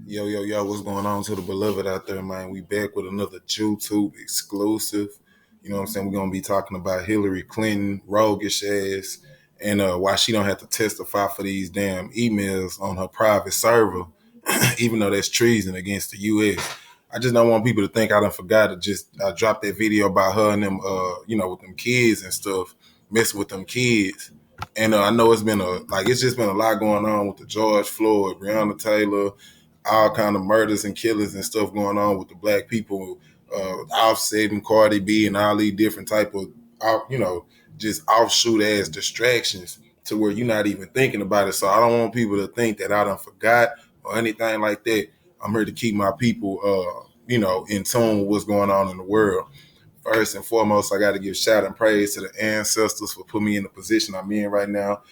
Yo, yo, yo, what's going on to the beloved out there, man? We back with another YouTube exclusive. You know what I'm saying? We're gonna be talking about Hilary Clinton, roguish ass, and why she don't have to testify for these damn emails on her private server, even though that's treason against the US. I just don't want people to think I done forgot to just drop that video about her and them with them kids and stuff, messing with them kids. And I know it's just been a lot going on with the George Floyd, Breonna Taylor, all kind of murders and killings and stuff going on with the black people, Offset and Cardi B and all these different type of, just offshoot ass distractions to where you're not even thinking about it. So I don't want people to think that I done forgot or anything like that. I'm here to keep my people, in tune with what's going on in the world. First and foremost, I got to give shout and praise to the ancestors for putting me in the position I'm in right now,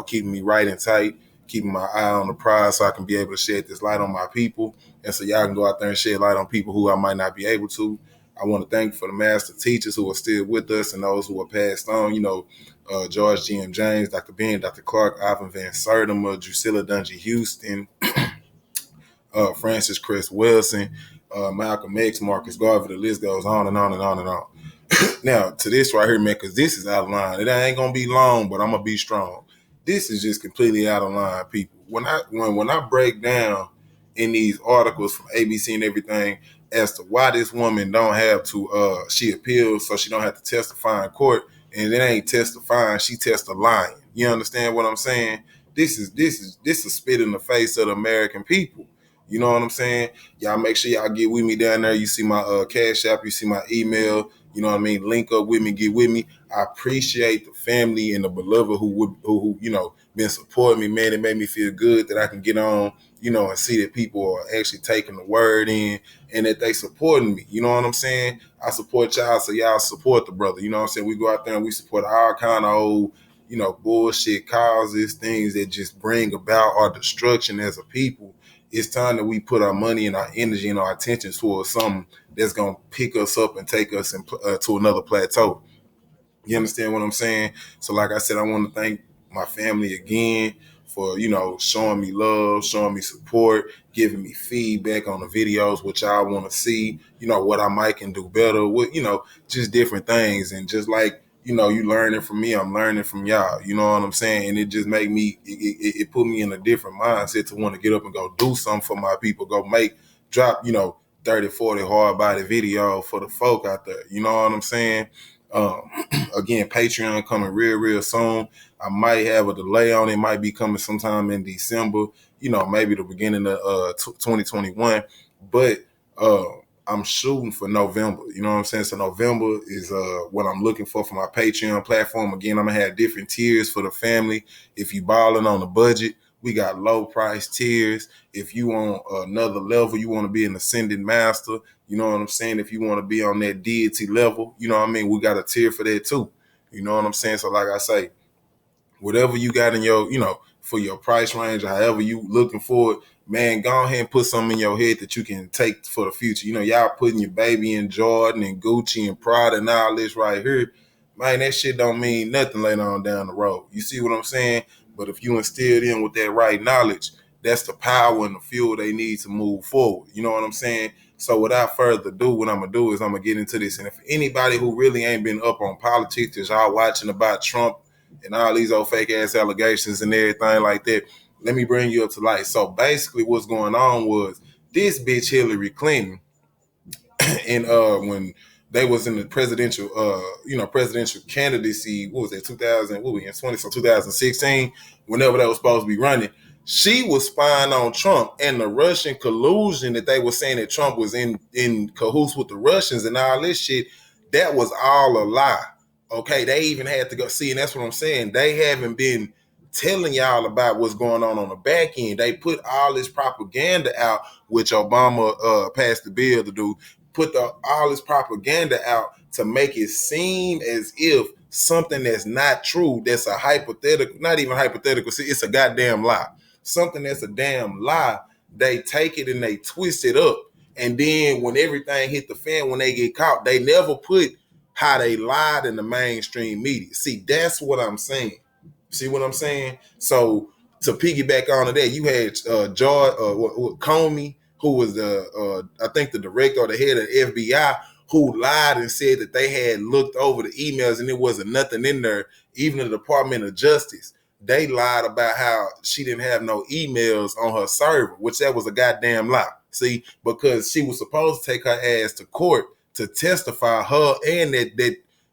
keeping me right and tight, keeping my eye on the prize so I can be able to shed this light on my people. And so y'all can go out there and shed light on people who I might not be able to. I want to thank for the master teachers who are still with us and those who are passed on, George G.M. James, Dr. Ben, Dr. Clark, Ivan Van Sertima, Drusilla Dungy Houston, Francis Chris Wilson, Malcolm X, Marcus Garvey. The list goes on and on and on and on. Now, to this right here, man, because this is out of line. It ain't going to be long, but I'm going to be strong. This is just completely out of line, people. When I break down in these articles from ABC and everything as to why this woman don't have to, she appeals so she don't have to testify in court, and it ain't testifying, she lying. You understand what I'm saying? This is spit in the face of the American people. You know what I'm saying? Y'all make sure y'all get with me down there. You see my Cash App, you see my email. You know what I mean? Link up with me, get with me. I appreciate the family and the beloved who been supporting me, man. It made me feel good that I can get on, and see that people are actually taking the word in and that they supporting me. You know what I'm saying? I support y'all, so y'all support the brother. You know what I'm saying? We go out there and we support all kind of old, bullshit causes, things that just bring about our destruction as a people. It's time that we put our money and our energy and our attention towards something that's going to pick us up and take us to another plateau. You understand what I'm saying? So like I said, I want to thank my family again for, showing me love, showing me support, giving me feedback on the videos, which I want to see, what I might can do better with, just different things. And just like, you learning from me, I'm learning from y'all, you know what I'm saying? And it just made me, it put me in a different mindset to want to get up and go do something for my people, drop, 30, 40 hard body video for the folk out there. You know what I'm saying? Um, Again, Patreon coming real, real soon. I might have a delay on it. Might be coming sometime in December, maybe the beginning of 2021. But uh, I'm shooting for November. You know what I'm saying? So November is what I'm looking for my Patreon platform. Again, I'm going to have different tiers for the family. If you balling on the budget, we got low price tiers. If you want another level, you want to be an ascending master, you know what I'm saying? If you want to be on that deity level, you know what I mean? We got a tier for that too. You know what I'm saying? So like I say, whatever you got in your, for your price range or however you looking for it, man, go ahead and put something in your head that you can take for the future. Y'all putting your baby in Jordan and Gucci and Prada and all this right here. Man, that shit don't mean nothing later on down the road. You see what I'm saying? But if you instilled in with that right knowledge, that's the power and the fuel they need to move forward. You know what I'm saying? So without further ado, what I'm gonna do is I'm gonna get into this. And if anybody who really ain't been up on politics is y'all watching about Trump and all these old fake ass allegations and everything like that, let me bring you up to light. So basically what's going on was this bitch Hilary Clinton and when they was in the presidential presidential candidacy, what was that, 2000, what we in 20, so 2016, whenever they was supposed to be running, she was spying on Trump and the Russian collusion that they were saying that Trump was in cahoots with the Russians and all this shit. That was all a lie. Okay, they even had to go see, and that's what I'm saying. They haven't been telling y'all about what's going on the back end. They put all this propaganda out, which Obama passed the bill to do, put all this propaganda out to make it seem as if something that's not true, that's a hypothetical, not even hypothetical, see, it's a goddamn lie. Something that's a damn lie, they take it and they twist it up. And then when everything hit the fan, when they get caught, they never put how they lied in the mainstream media. See, that's what I'm saying. See what I'm saying? So to piggyback on to that, you had George Comey, who was I think the director or the head of the FBI, who lied and said that they had looked over the emails and there wasn't nothing in there. Even the Department of Justice, they lied about how she didn't have no emails on her server, which that was a goddamn lie. See, because she was supposed to take her ass to court to testify, her and that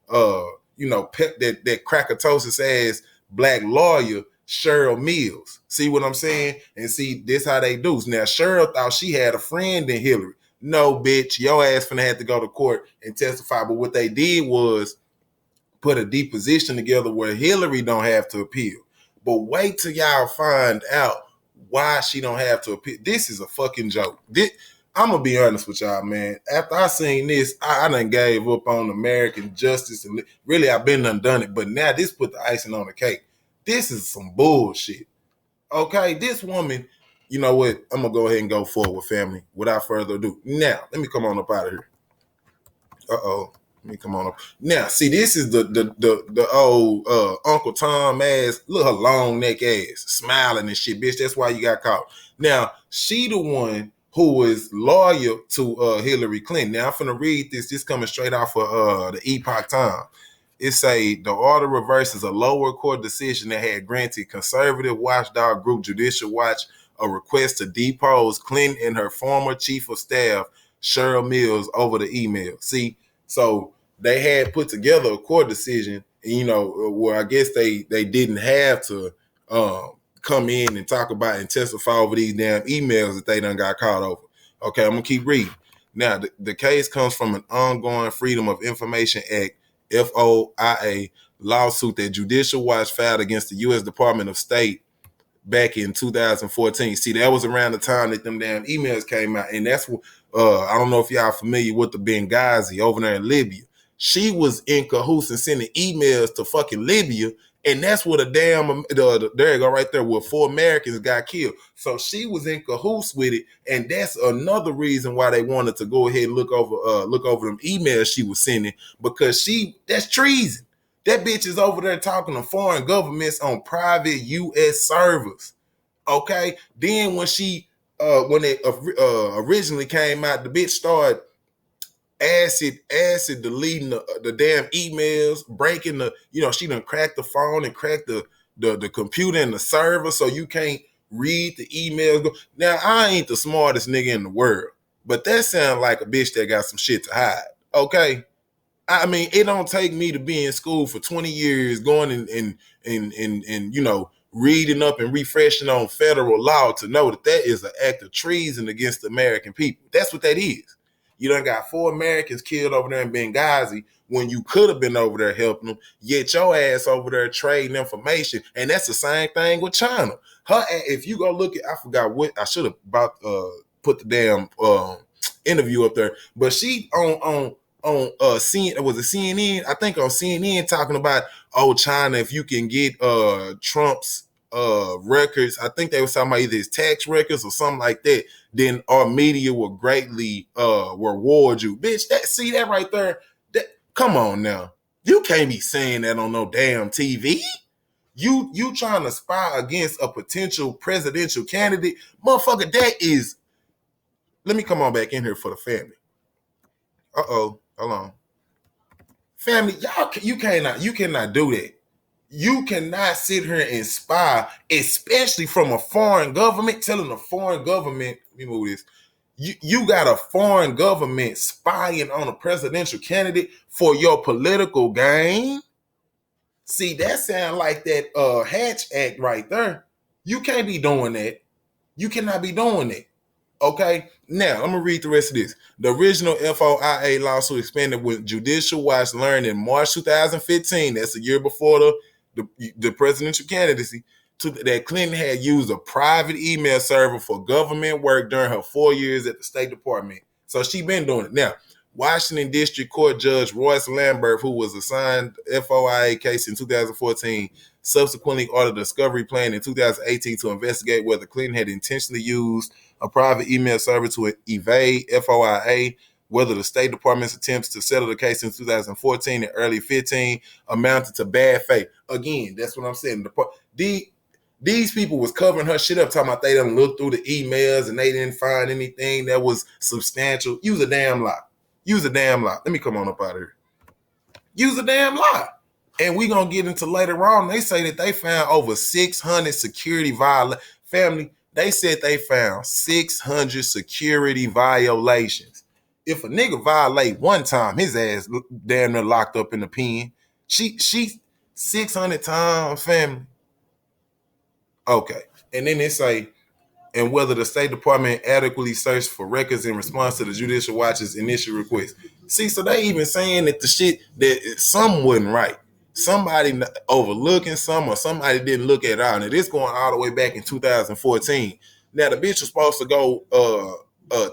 that crackatosis ass black lawyer Cheryl Mills. See what I'm saying? And see, this how they do. Now, Cheryl thought she had a friend in Hillary. No, bitch, your ass finna have to go to court and testify. But what they did was put a deposition together where Hillary don't have to appeal. But wait till y'all find out why she don't have to appeal. This is a fucking joke. I'm gonna be honest with y'all, man. After I seen this, I done gave up on American justice, and really I've been undone it. But now this put the icing on the cake. This is some bullshit. Okay, this woman, you know what? I'm gonna go ahead and go forward, family, without further ado. Now, let me come on up out of here. Let me come on up. Now, see, this is the old Uncle Tom ass, look her long neck ass, smiling and shit, bitch. That's why you got caught. Now, she the one who was loyal to Hilary Clinton. Now, I'm finna read this. This coming straight off of the Epoch Time. It say the order reverses a lower court decision that had granted conservative watchdog group Judicial Watch a request to depose Clinton and her former chief of staff, Cheryl Mills, over the email. See, so they had put together a court decision, and, where I guess they didn't have to come in and talk about and testify over these damn emails that they done got caught over. Okay, I'm gonna keep reading. Now, the case comes from an ongoing Freedom of Information Act, FOIA, lawsuit that Judicial Watch filed against the U.S. Department of State back in 2014. See, that was around the time that them damn emails came out, and that's what I don't know if y'all familiar with the Benghazi over there in Libya. She was in cahoots and sending emails to fucking Libya, and that's what there you go right there, where 4 Americans got killed. So she was in cahoots with it, and that's another reason why they wanted to go ahead and look over them emails she was sending, because that's treason. That bitch is over there talking to foreign governments on private U.S. servers. Okay, then when it originally came out, the bitch started acid deleting the damn emails, breaking she done cracked the phone and cracked the computer and the server, so you can't read the emails. Now, I ain't the smartest nigga in the world, but that sounds like a bitch that got some shit to hide. Okay, I mean, it don't take me to be in school for 20 years going and reading up and refreshing on federal law to know that is an act of treason against the American people. That's what that is. You done got 4 Americans killed over there in Benghazi when you could have been over there helping them, yet your ass over there trading information. And that's the same thing with China. If you go look at, I forgot what, I should have put the damn interview up there, but she on CNN, I think on CNN, talking about, China, if you can get Trump's records, I think they were talking about either his tax records or something like that, then our media will greatly reward you. Bitch, that right there, come on now. You can't be saying that on no damn TV. You trying to spy against a potential presidential candidate. Motherfucker, that is, let me come on back in here for the family. Hold on. Family, you cannot do that. You cannot sit here and spy, especially from a foreign government, telling a foreign government, let me move this. You got a foreign government spying on a presidential candidate for your political gain. See, that sounds like that Hatch Act right there. You can't be doing that. You cannot be doing that. Okay, now I'm gonna read the rest of this. The original FOIA lawsuit expanded when Judicial Watch learned in March 2015, that's a year before the presidential candidacy, that Clinton had used a private email server for government work during her 4 years at the State Department. So she been doing it. Now, Washington District Court Judge Royce Lambert, who was assigned FOIA case in 2014, subsequently ordered a discovery plan in 2018 to investigate whether Clinton had intentionally used a private email server to evade FOIA, whether the State Department's attempts to settle the case in 2014 and early 15 amounted to bad faith. Again, that's what I'm saying. These people was covering her shit up, talking about they done looked through the emails and they didn't find anything that was substantial. Use a damn lie. Use a damn lie. Let me come on up out of here. Use a damn lie. And we gonna get into later on. They say that they found over 600 security violations. Family, they said they found 600 security violations. If a nigga violate one time, his ass damn near locked up in the pen. She 600 times, family. Okay. And then they say, and whether the State Department adequately searched for records in response to the Judicial Watch's initial request. See, so they even saying that the shit, that some wasn't right. Somebody overlooking some, or somebody didn't look at it all. And this going all the way back in 2014. Now, the bitch was supposed to go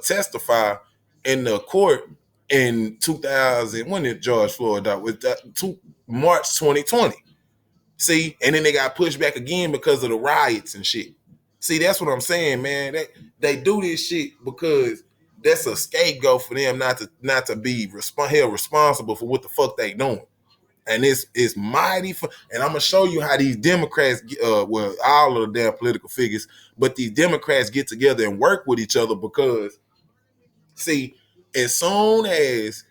testify in the court in 2000. When did George Floyd die? With March 2020. See, and then they got pushed back again because of the riots and shit. See, that's what I'm saying, man. They do this shit because that's a scapegoat for them not to be held responsible for what the fuck they doing. And it's mighty fun. And I'm gonna show you how these Democrats, well, all of the damn political figures, but these Democrats get together and work with each other because, see, as soon as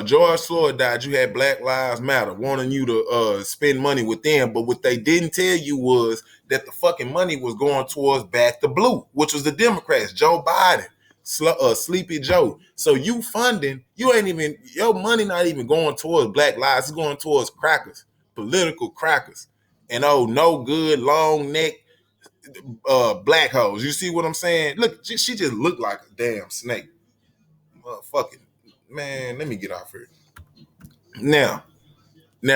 George Floyd died, you had Black Lives Matter wanting you to spend money with them. But what they didn't tell you was that the fucking money was going towards Back to Blue, which was the Democrats, Joe Biden, Sleepy Joe. So you funding, your money not even going towards Black Lives, it's going towards crackers, political crackers. And no good, long neck, black hoes. You see what I'm saying? Look, she just looked like a damn snake. Motherfucking man, let me get off here. Now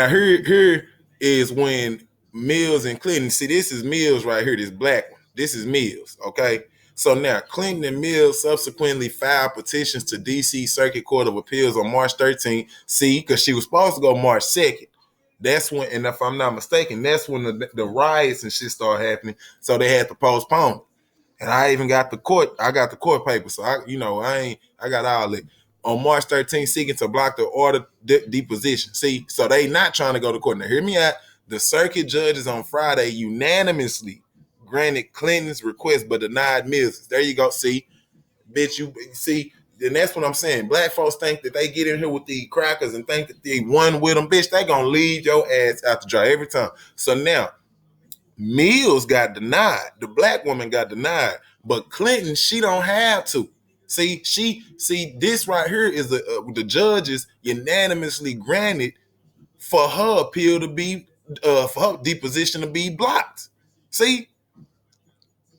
here is when Mills and Clinton. See, this is Mills right here. This black one. This is Mills. Okay. So now Clinton and Mills subsequently filed petitions to D.C. Circuit Court of Appeals on March 13th. See, because she was supposed to go March 2nd. That's when, and if I'm not mistaken, that's when the riots and shit started happening. So they had to postpone. And I even got the court. I got the court paper. So I got all it. On March 13th, seeking to block the order deposition. See, so they not trying to go to court. Now, hear me out. The circuit judges on Friday unanimously granted Clinton's request but denied Mills'. There you go. See, bitch, you see, then that's what I'm saying. Black folks think that they get in here with the crackers and think that they won with them. Bitch, they gonna leave your ass out to dry every time. So now, Mills got denied. The black woman got denied. But Clinton, she don't have to. See, this right here is the judges unanimously granted for her appeal to be, for her deposition to be blocked. See?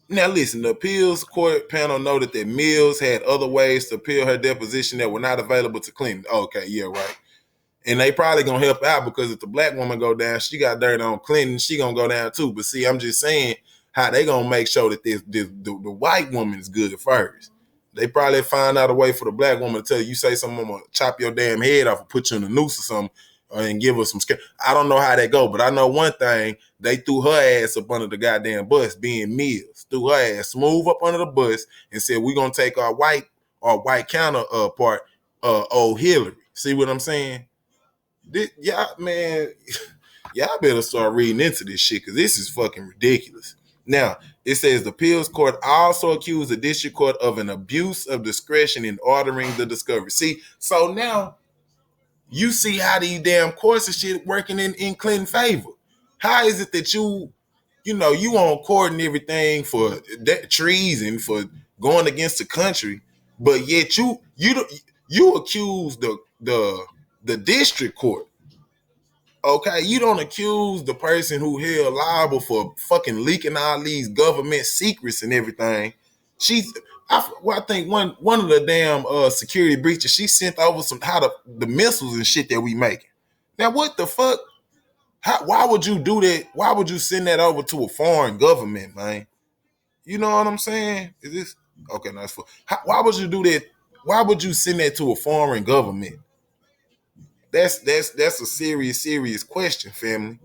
Now listen, the appeals court panel noted that Mills had other ways to appeal her deposition that were not available to Clinton. Okay, yeah, right. And they probably gonna help out because if the black woman go down, she got dirt on Clinton, she gonna go down too. But see, I'm just saying how they gonna make sure that the white woman is good first. They probably find out a way for the black woman to tell you say something, I'm gonna chop your damn head off or put you in a noose or something and give her some scare. I don't know how that go, but I know one thing, they threw her ass up under the goddamn bus, being Mills. Threw her ass smooth up under the bus and said, we're gonna take our white counterpart, old Hillary. See what I'm saying? Y'all, man, y'all better start reading into this shit because this is fucking ridiculous. Now, it says the appeals court also accused the district court of an abuse of discretion in ordering the discovery. See, so now you see how these damn courts and shit working in Clinton's favor. How is it that you on court and everything for treason, for going against the country, but yet you accuse the district court. Okay, you don't accuse the person who held liable for fucking leaking all these government secrets and everything. I think one of the damn security breaches, she sent over the missiles and shit that we making. Now what the fuck? Why would you do that? Why would you send that over to a foreign government, man? You know what I'm saying? Is this okay? No, why would you do that? Why would you send that to a foreign government? That's a serious question, family.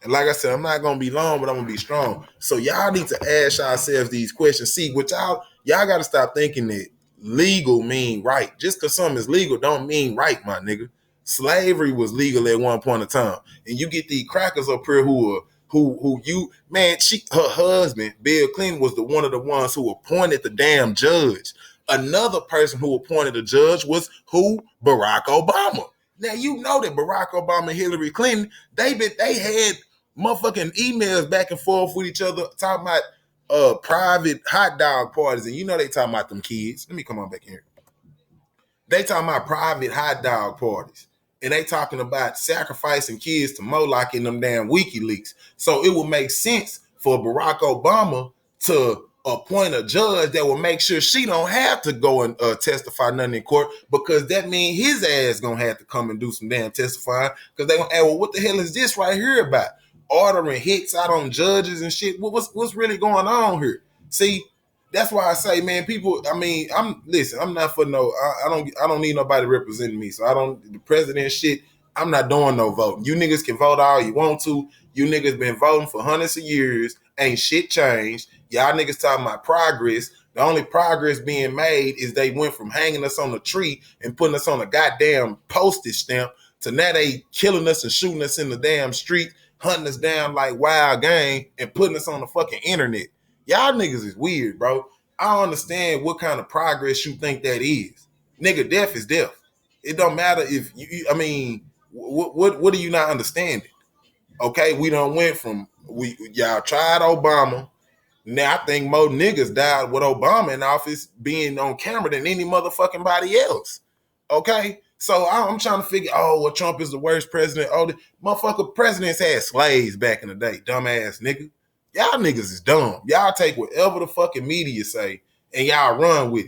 And like I said, I'm not gonna be long, but I'm gonna be strong. So y'all need to ask yourselves these questions. See, what y'all gotta stop thinking that legal mean right. Just because something is legal don't mean right, my nigga. Slavery was legal at one point in time. And you get these crackers up here who who you man, her husband, Bill Clinton, was one of the ones who appointed the damn judge. Another person who appointed the judge was who? Barack Obama. Now you know that Barack Obama and Hilary Clinton, they had motherfucking emails back and forth with each other talking about private hot dog parties, and you know they talking about them kids. Let me come on back here. They talking about private hot dog parties. And they talking about sacrificing kids to Moloch in them damn WikiLeaks. So it would make sense for Barack Obama to appoint a judge that will make sure she don't have to go and testify nothing in court, because that means his ass gonna have to come and do some damn testifying, because they gonna ask, well, what the hell is this right here about? Ordering hits out on judges and shit. What's really going on here? See, that's why I say, man, people. I mean, I'm not for no. I don't need nobody representing me. So I don't. The president shit. I'm not doing no voting. You niggas can vote all you want to. You niggas been voting for hundreds of years. Ain't shit changed. Y'all niggas talking about progress. The only progress being made is they went from hanging us on a tree and putting us on a goddamn postage stamp to now they killing us and shooting us in the damn street, hunting us down like wild game and putting us on the fucking internet. Y'all niggas is weird, bro. I don't understand what kind of progress you think that is. Nigga, death is death. It don't matter if you I mean, what do you not understanding? Okay, we done went from y'all tried Obama. Now I think more niggas died with Obama in office being on camera than any motherfucking body else. Okay? So I'm trying to figure, well, Trump is the worst president. Oh, the motherfucker presidents had slaves back in the day, dumbass nigga. Y'all niggas is dumb. Y'all take whatever the fucking media say and y'all run with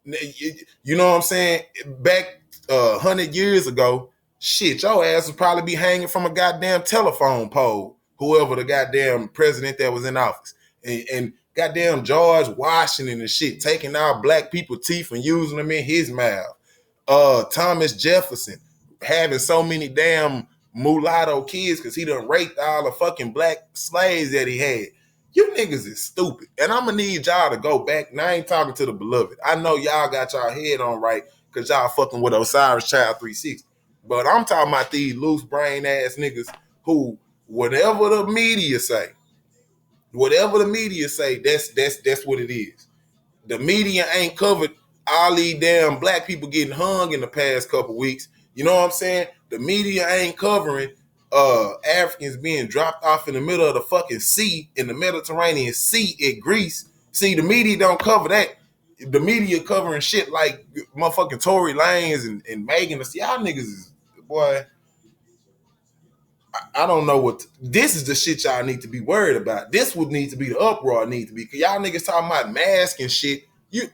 it. You know what I'm saying? Back 100 years ago, shit, your ass would probably be hanging from a goddamn telephone pole, whoever the goddamn president that was in office. And goddamn George Washington and shit, taking out black people's teeth and using them in his mouth. Thomas Jefferson having so many damn mulatto kids because he done raped all the fucking black slaves that he had. You niggas is stupid. And I'm gonna need y'all to go back. And I ain't talking to the beloved. I know y'all got y'all head on right because y'all fucking with Osiris Child 360. But I'm talking about these loose brain ass niggas who, whatever the media say, that's what it is. The media ain't covered all these damn black people getting hung in the past couple weeks. You know what I'm saying? The media ain't covering Africans being dropped off in the middle of the fucking sea, in the Mediterranean Sea in Greece. See, the media don't cover that. The media covering shit like motherfucking Tory Lanez and Megan. Y'all niggas is, boy, I don't know what. This is the shit y'all need to be worried about. This would need to be the uproar need to be. Cause y'all niggas talking about masks and shit.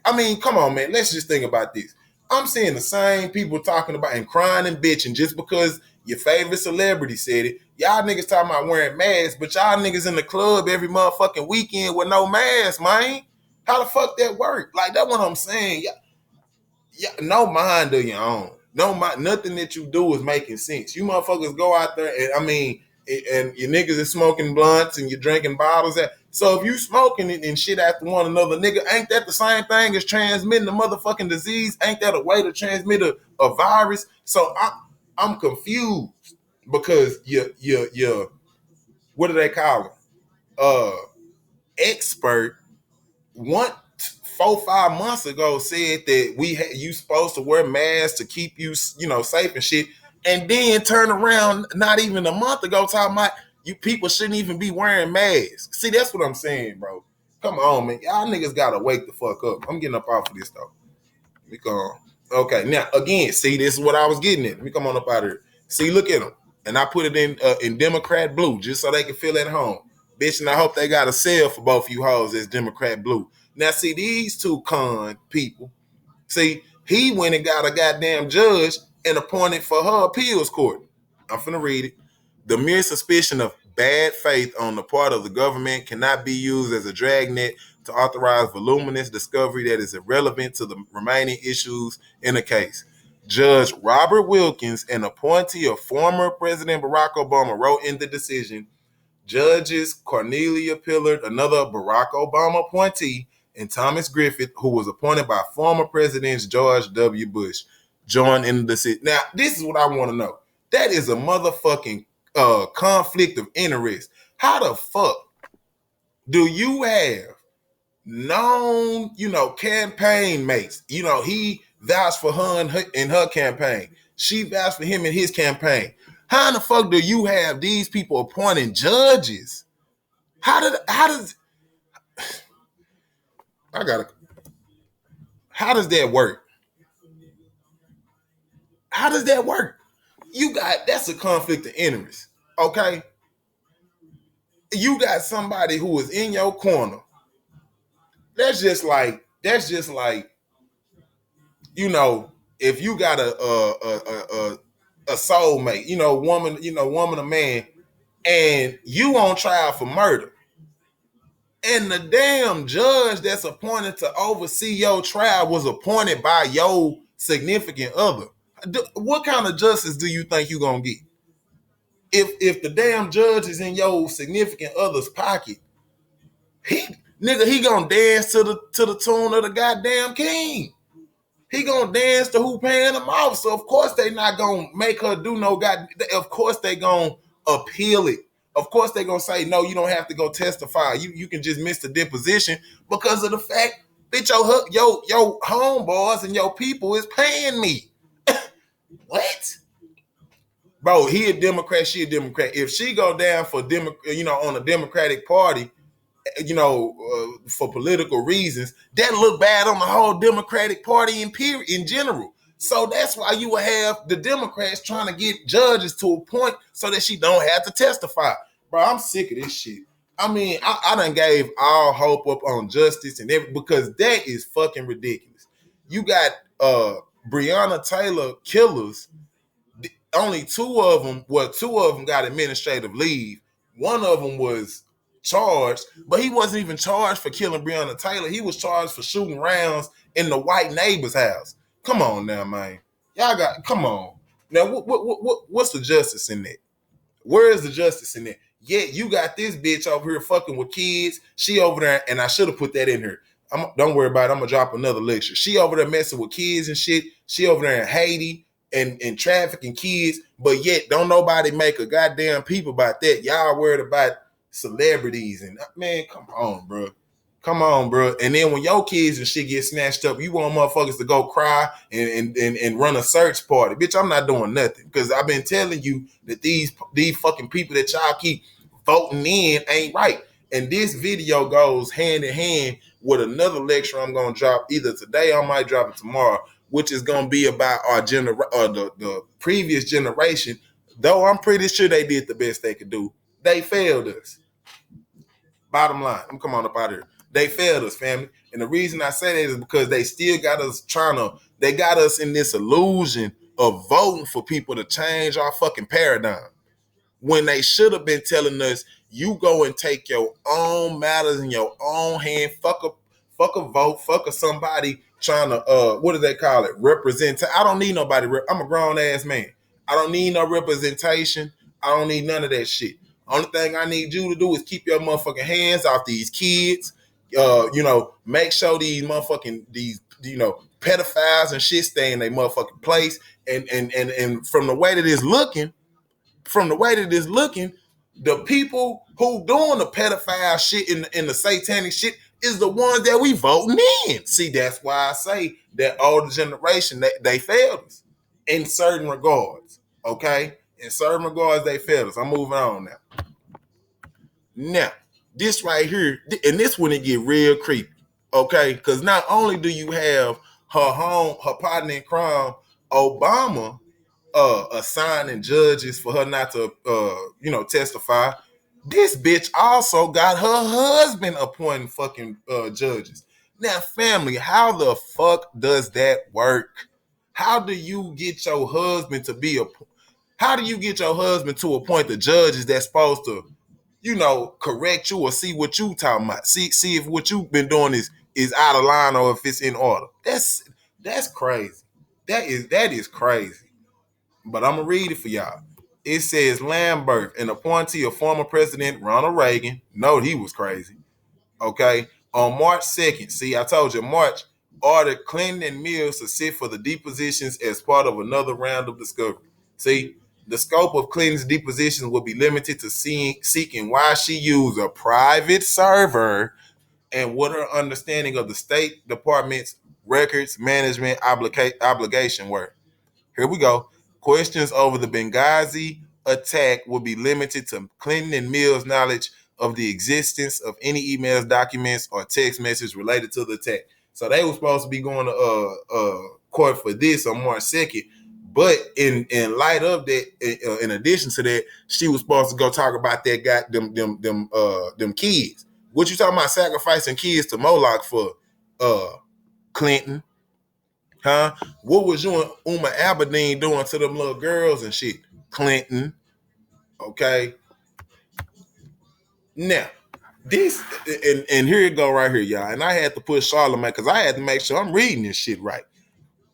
I mean, come on, man. Let's just think about this. I'm seeing the same people talking about and crying and bitching just because your favorite celebrity said it. Y'all niggas talking about wearing masks, but y'all niggas in the club every motherfucking weekend with no mask, man. How the fuck that work? Like, that's what I'm saying. Yeah, no mind of your own. No mind, nothing that you do is making sense. You motherfuckers go out there and and your niggas is smoking blunts and you're drinking bottles. So if you smoking it and shit after one another, nigga, ain't that the same thing as transmitting a motherfucking disease? Ain't that a way to transmit a virus? So I'm confused because your what do they call them? Expert one 4-5 months ago said that you supposed to wear masks to keep you safe and shit, and then turn around not even a month ago talking about you people shouldn't even be wearing masks. See, that's what I'm saying, bro. Come on, man. Y'all niggas gotta wake the fuck up. I'm getting up off of this though. Let me go on. Okay, now again, see, this is what I was getting at. Let me come on up out of here. See, look at them. And I put it in Democrat blue just so they can feel at home. Bitch, and I hope they got a sale for both you hoes as Democrat blue. Now, see, these two con people, see, he went and got a goddamn judge and appointed for her appeals court. I'm finna read it. The mere suspicion of bad faith on the part of the government cannot be used as a dragnet to authorize voluminous discovery that is irrelevant to the remaining issues in the case. Judge Robert Wilkins, an appointee of former President Barack Obama, wrote in the decision, Judges Cornelia Pillard, another Barack Obama appointee, and Thomas Griffith, who was appointed by former Presidents George W. Bush, joined in the decision. Now, this is what I want to know. That is a motherfucking conflict of interest. How the fuck do you have known, campaign mates? He vouched for her in her campaign. She vouched for him in his campaign. How in the fuck do you have these people appointing judges? How does I gotta how does that work? How does that work? That's a conflict of interest. Okay. You got somebody who is in your corner. That's just like if you got a soulmate, woman or man, and you on trial for murder, and the damn judge that's appointed to oversee your trial was appointed by your significant other. What kind of justice do you think you gonna get? If the damn judge is in your significant other's pocket, he he gonna dance to the tune of the goddamn king. He gonna dance to who paying him off. So of course they not gonna make her do no god. Of course they gonna appeal it. Of course they gonna say no. You don't have to go testify. You can just miss the deposition because of the fact that your homeboys and your people is paying me. What? Bro, he a Democrat, she a Democrat. If she go down for on a Democratic Party, for political reasons, that look bad on the whole Democratic Party in general. So that's why you will have the Democrats trying to get judges to a point so that she don't have to testify. Bro, I'm sick of this shit. I mean, I done gave all hope up on justice and everything because that is fucking ridiculous. You got Breonna Taylor killers. Only two of them got administrative leave. One of them was charged, but he wasn't even charged for killing Breonna Taylor. He was charged for shooting rounds in the white neighbor's house. Come on now, man. Come on. Now, what's the justice in that? Where is the justice in that? Yet you got this bitch over here fucking with kids. She over there, and I should have put that in here. Don't worry about it. I'm gonna drop another lecture. She over there messing with kids and shit. She over there in Haiti and trafficking kids, but yet don't nobody make a goddamn peep about that. Y'all worried about celebrities and man, come on, bro. Come on, bro. And then when your kids and shit get snatched up, you want motherfuckers to go cry and run a search party. Bitch, I'm not doing nothing because I've been telling you that these fucking people that y'all keep voting in ain't right. And this video goes hand in hand with another lecture I'm gonna drop either today or I might drop it tomorrow, which is gonna be about our the previous generation. Though I'm pretty sure they did the best they could do, they failed us. Bottom line, I'm come on up out here. They failed us, family. And the reason I say that is because they still got us they got us in this illusion of voting for people to change our fucking paradigm. When they should have been telling us, you go and take your own matters in your own hand. Fuck a vote. Fuck a somebody trying to what do they call it? Represent. I don't need nobody. I'm a grown ass man. I don't need no representation. I don't need none of that shit. Only thing I need you to do is keep your motherfucking hands off these kids. Make sure these pedophiles and shit stay in their motherfucking place. And from the way that it's looking, the people who doing the pedophile shit and the satanic shit is the ones that we voting in. See, that's why I say that older generation, they failed us in certain regards. Okay? In certain regards, they failed us. I'm moving on now. Now, this right here, and this when it get real creepy. Okay? Because not only do you have her partner in crime, Obama, assigning judges for her not to testify. This bitch also got her husband appointing fucking judges. Now, family, how the fuck does that work? How do you get your husband to appoint the judges that's supposed to, correct you or see what you talking about? See if what you've been doing is out of line or if it's in order. That's crazy. That is crazy. But I'm going to read it for y'all. It says Lambert, an appointee of former President Ronald Reagan. No, he was crazy. Okay. On March 2nd, see, I told you, March, ordered Clinton and Mills to sit for the depositions as part of another round of discovery. See, The scope of Clinton's depositions will be limited to seeking why she used a private server and what her understanding of the State Department's records management obligation were. Here we go. Questions over the Benghazi attack will be limited to Clinton and Mills' knowledge of the existence of any emails, documents, or text messages related to the attack. So they were supposed to be going to court for this on March 2nd. But in light of that, in addition to that, she was supposed to go talk about that them kids. What you talking about sacrificing kids to Moloch for, Clinton? Huh? What was you and Uma Aberdeen doing to them little girls and shit? Clinton. Okay. Now, this and here it go right here, y'all. And I had to put Charlamagne because I had to make sure I'm reading this shit right.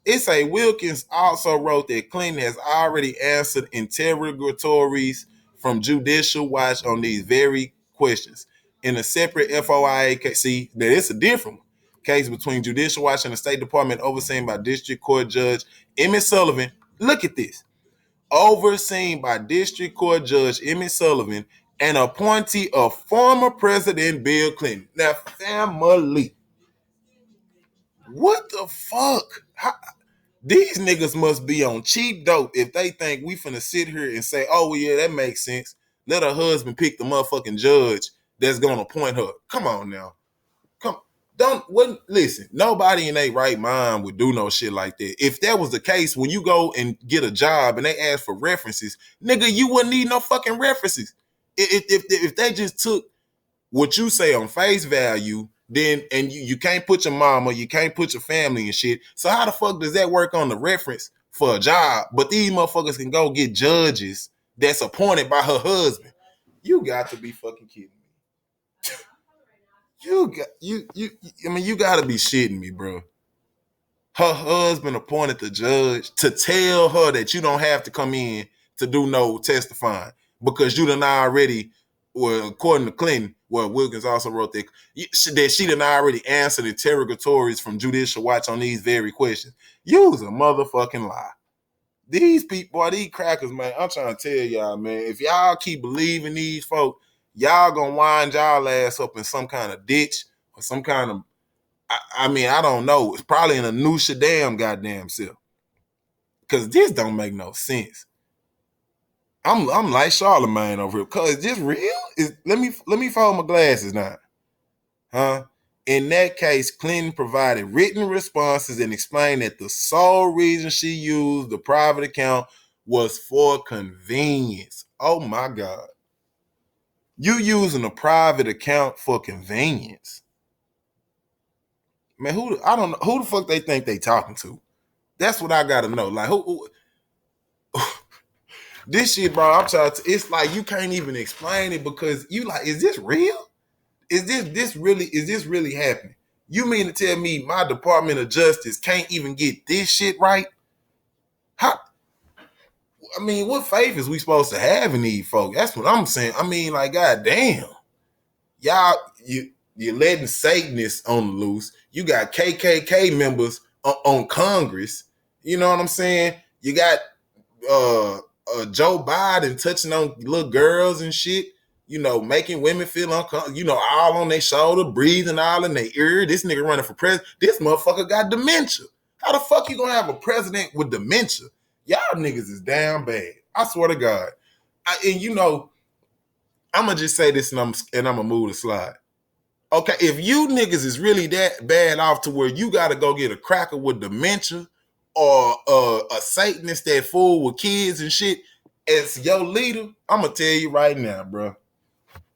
It say Wilkins also wrote that Clinton has already answered interrogatories from Judicial Watch on these very questions. In a separate FOIA case, see, that it's a different one. Case between Judicial Watch and the State Department overseen by District Court Judge Emmett Sullivan. Look at this. Overseen by District Court Judge Emmett Sullivan, an appointee of former President Bill Clinton. Now, family, what the fuck? These niggas must be on cheap dope if they think we finna sit here and say, oh, well, yeah, that makes sense. Let her husband pick the motherfucking judge that's gonna appoint her. Come on now. Listen, nobody in their right mind would do no shit like that. If that was the case, when you go and get a job and they ask for references, nigga, you wouldn't need no fucking references. If they just took what you say on face value, then and you can't put your mama, you can't put your family and shit. So how the fuck does that work on the reference for a job? But these motherfuckers can go get judges that's appointed by her husband. You got to be fucking kidding me. You gotta be shitting me, bro. Her husband appointed the judge to tell her that you don't have to come in to do no testifying because you done already, well, according to Clinton, well, Wilkins also wrote that she done already answered interrogatories from Judicial Watch on these very questions. You's a motherfucking lie. These people, boy, these crackers, man, I'm trying to tell y'all, man, if y'all keep believing these folk, y'all gonna wind y'all ass up in some kind of ditch or some kind of, I mean, I don't know. It's probably in a new damn goddamn self. Cause this don't make no sense. I'm like Charlamagne over here. Cause is this real? Let me fold my glasses now. Huh? In that case, Clinton provided written responses and explained that the sole reason she used the private account was for convenience. Oh my God. You using a private account for convenience. Man, I don't know who the fuck they think they talking to. That's what I gotta know. Like who this shit, bro, I'm trying to, it's like you can't even explain it because you like, is this real? Is this really happening? You mean to tell me my Department of Justice can't even get this shit right? How? I mean, what faith is we supposed to have in these folks? That's what I'm saying. I mean, like, goddamn, y'all, you're letting Satanists on the loose. You got KKK members on Congress. You know what I'm saying? You got Joe Biden touching on little girls and shit. You know, making women feel uncomfortable, you know, all on their shoulder, breathing all in their ear. This nigga running for president. This motherfucker got dementia. How the fuck you gonna have a president with dementia? Y'all niggas is damn bad. I swear to God. And you know, I'm gonna just say this and I'm gonna move the slide. Okay, if you niggas is really that bad off to where you gotta go get a cracker with dementia or a Satanist that fool with kids and shit as your leader, I'm gonna tell you right now, bro.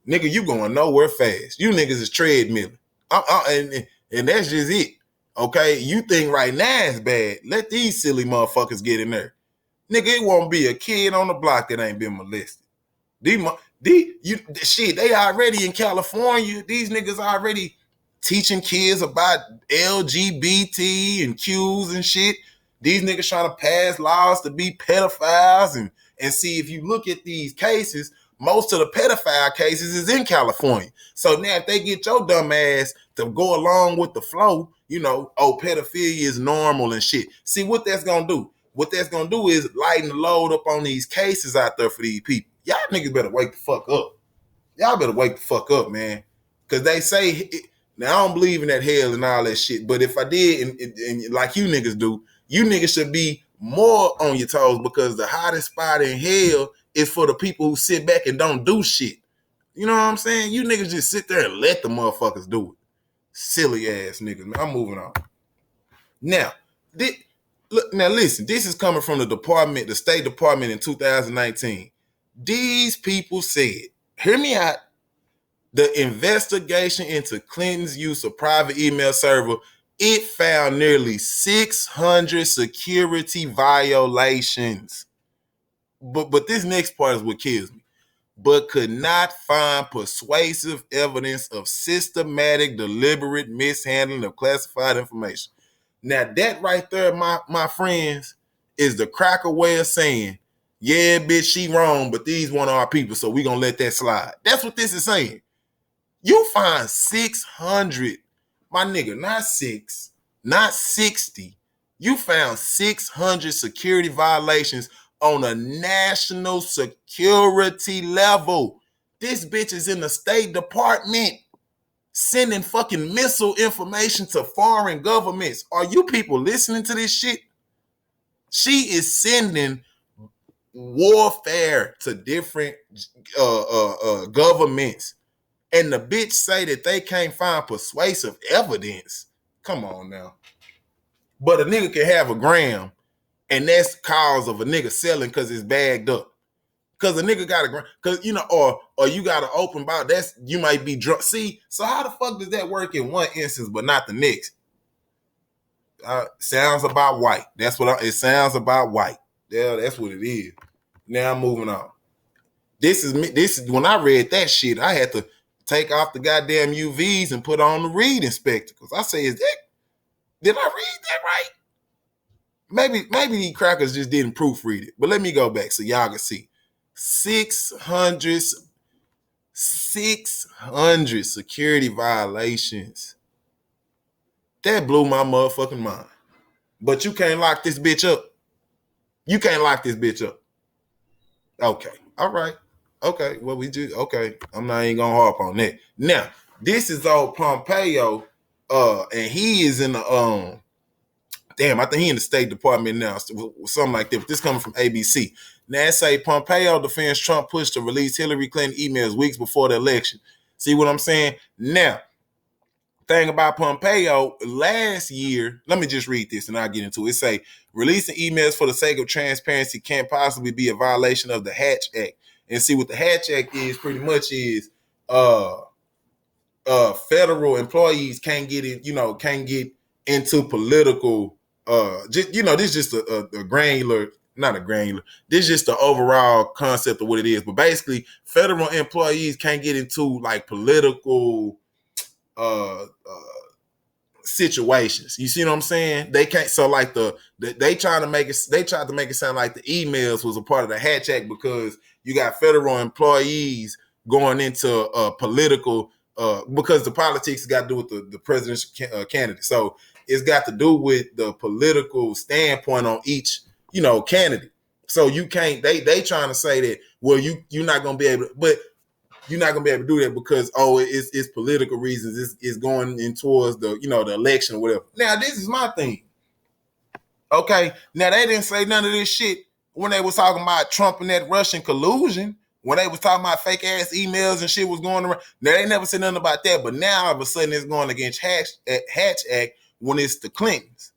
Nigga, you going nowhere fast. You niggas is treadmilling. And that's just it. Okay? You think right now it's bad. Let these silly motherfuckers get in there. Nigga, it won't be a kid on the block that ain't been molested. They already in California. These niggas already teaching kids about LGBT and Qs and shit. These niggas trying to pass laws to be pedophiles and see if you look at these cases, most of the pedophile cases is in California. So now if they get your dumb ass to go along with the flow, you know, oh, pedophilia is normal and shit. See what that's gonna do? what that's gonna do is lighten the load up on these cases out there for these people. Y'all niggas better wake the fuck up. Y'all better wake the fuck up, man. Because they say, now I don't believe in that hell and all that shit, but if I did, and like you niggas do, you niggas should be more on your toes, because the hottest spot in hell is for the people who sit back and don't do shit. You know what I'm saying? You niggas just sit there and let the motherfuckers do it. Silly ass niggas, man. I'm moving on. Now, listen, this is coming from the State Department in 2019. These people said, hear me out, the investigation into Clinton's use of private email server, it found nearly 600 security violations. But this next part is what kills me. But could not find persuasive evidence of systematic, deliberate mishandling of classified information. Now that right there, my friends, is the cracker way of saying, yeah, bitch, she wrong, but these one of our people, so we gonna let that slide. That's what this is saying. You find 600, my nigga, not 6, not 60. You found 600 security violations on a national security level. This bitch is in the State Department sending fucking missile information to foreign governments. Are you people listening to this shit? She is sending warfare to different governments. And the bitch say that they can't find persuasive evidence. Come on now. But a nigga can have a gram, and that's cause of a nigga selling because it's bagged up. Because a nigga got a gram, because you know, or you got an open bottle. That's, you might be drunk. See, so how the fuck does that work in one instance but not the next? Sounds about white. That's what it sounds about white. Yeah, that's what it is. Now I'm moving on. This is when I read that shit, I had to take off the goddamn UVs and put on the reading spectacles. I say, did I read that right? Maybe these crackers just didn't proofread it. But let me go back so y'all can see. 600 security violations. That blew my motherfucking mind. But you can't lock this bitch up. You can't lock this bitch up. Okay. All right. Okay. Well, I'm not even gonna harp on that. Now, this is old Pompeo, and he is in the I think he in the State Department now, something like that. But this coming from ABC. Now it say Pompeo defends Trump push to release Hilary Clinton emails weeks before the election. See what I'm saying? Now, thing about Pompeo, last year, let me just read this and I'll get into it. It say, releasing emails for the sake of transparency can't possibly be a violation of the Hatch Act. And see what the Hatch Act is pretty much is federal employees can't get into political this is just a granular, not a granular, this is just the overall concept of what it is. But basically, federal employees can't get into like political situations. You see what I'm saying? They can't. So like they tried to make it sound like the emails was a part of the Hatch Act because you got federal employees going into political because the politics got to do with the presidential candidate. So it's got to do with the political standpoint on each candidate. So you can't. They trying to say that you're not gonna be able to, but you're not gonna be able to do that because it's political reasons. It's going in towards the the election or whatever. Now this is my thing. Okay, now they didn't say none of this shit when they was talking about Trump and that Russian collusion. When they was talking about fake ass emails and shit was going around. Now they never said nothing about that. But now all of a sudden it's going against Hatch Act when it's the Clintons.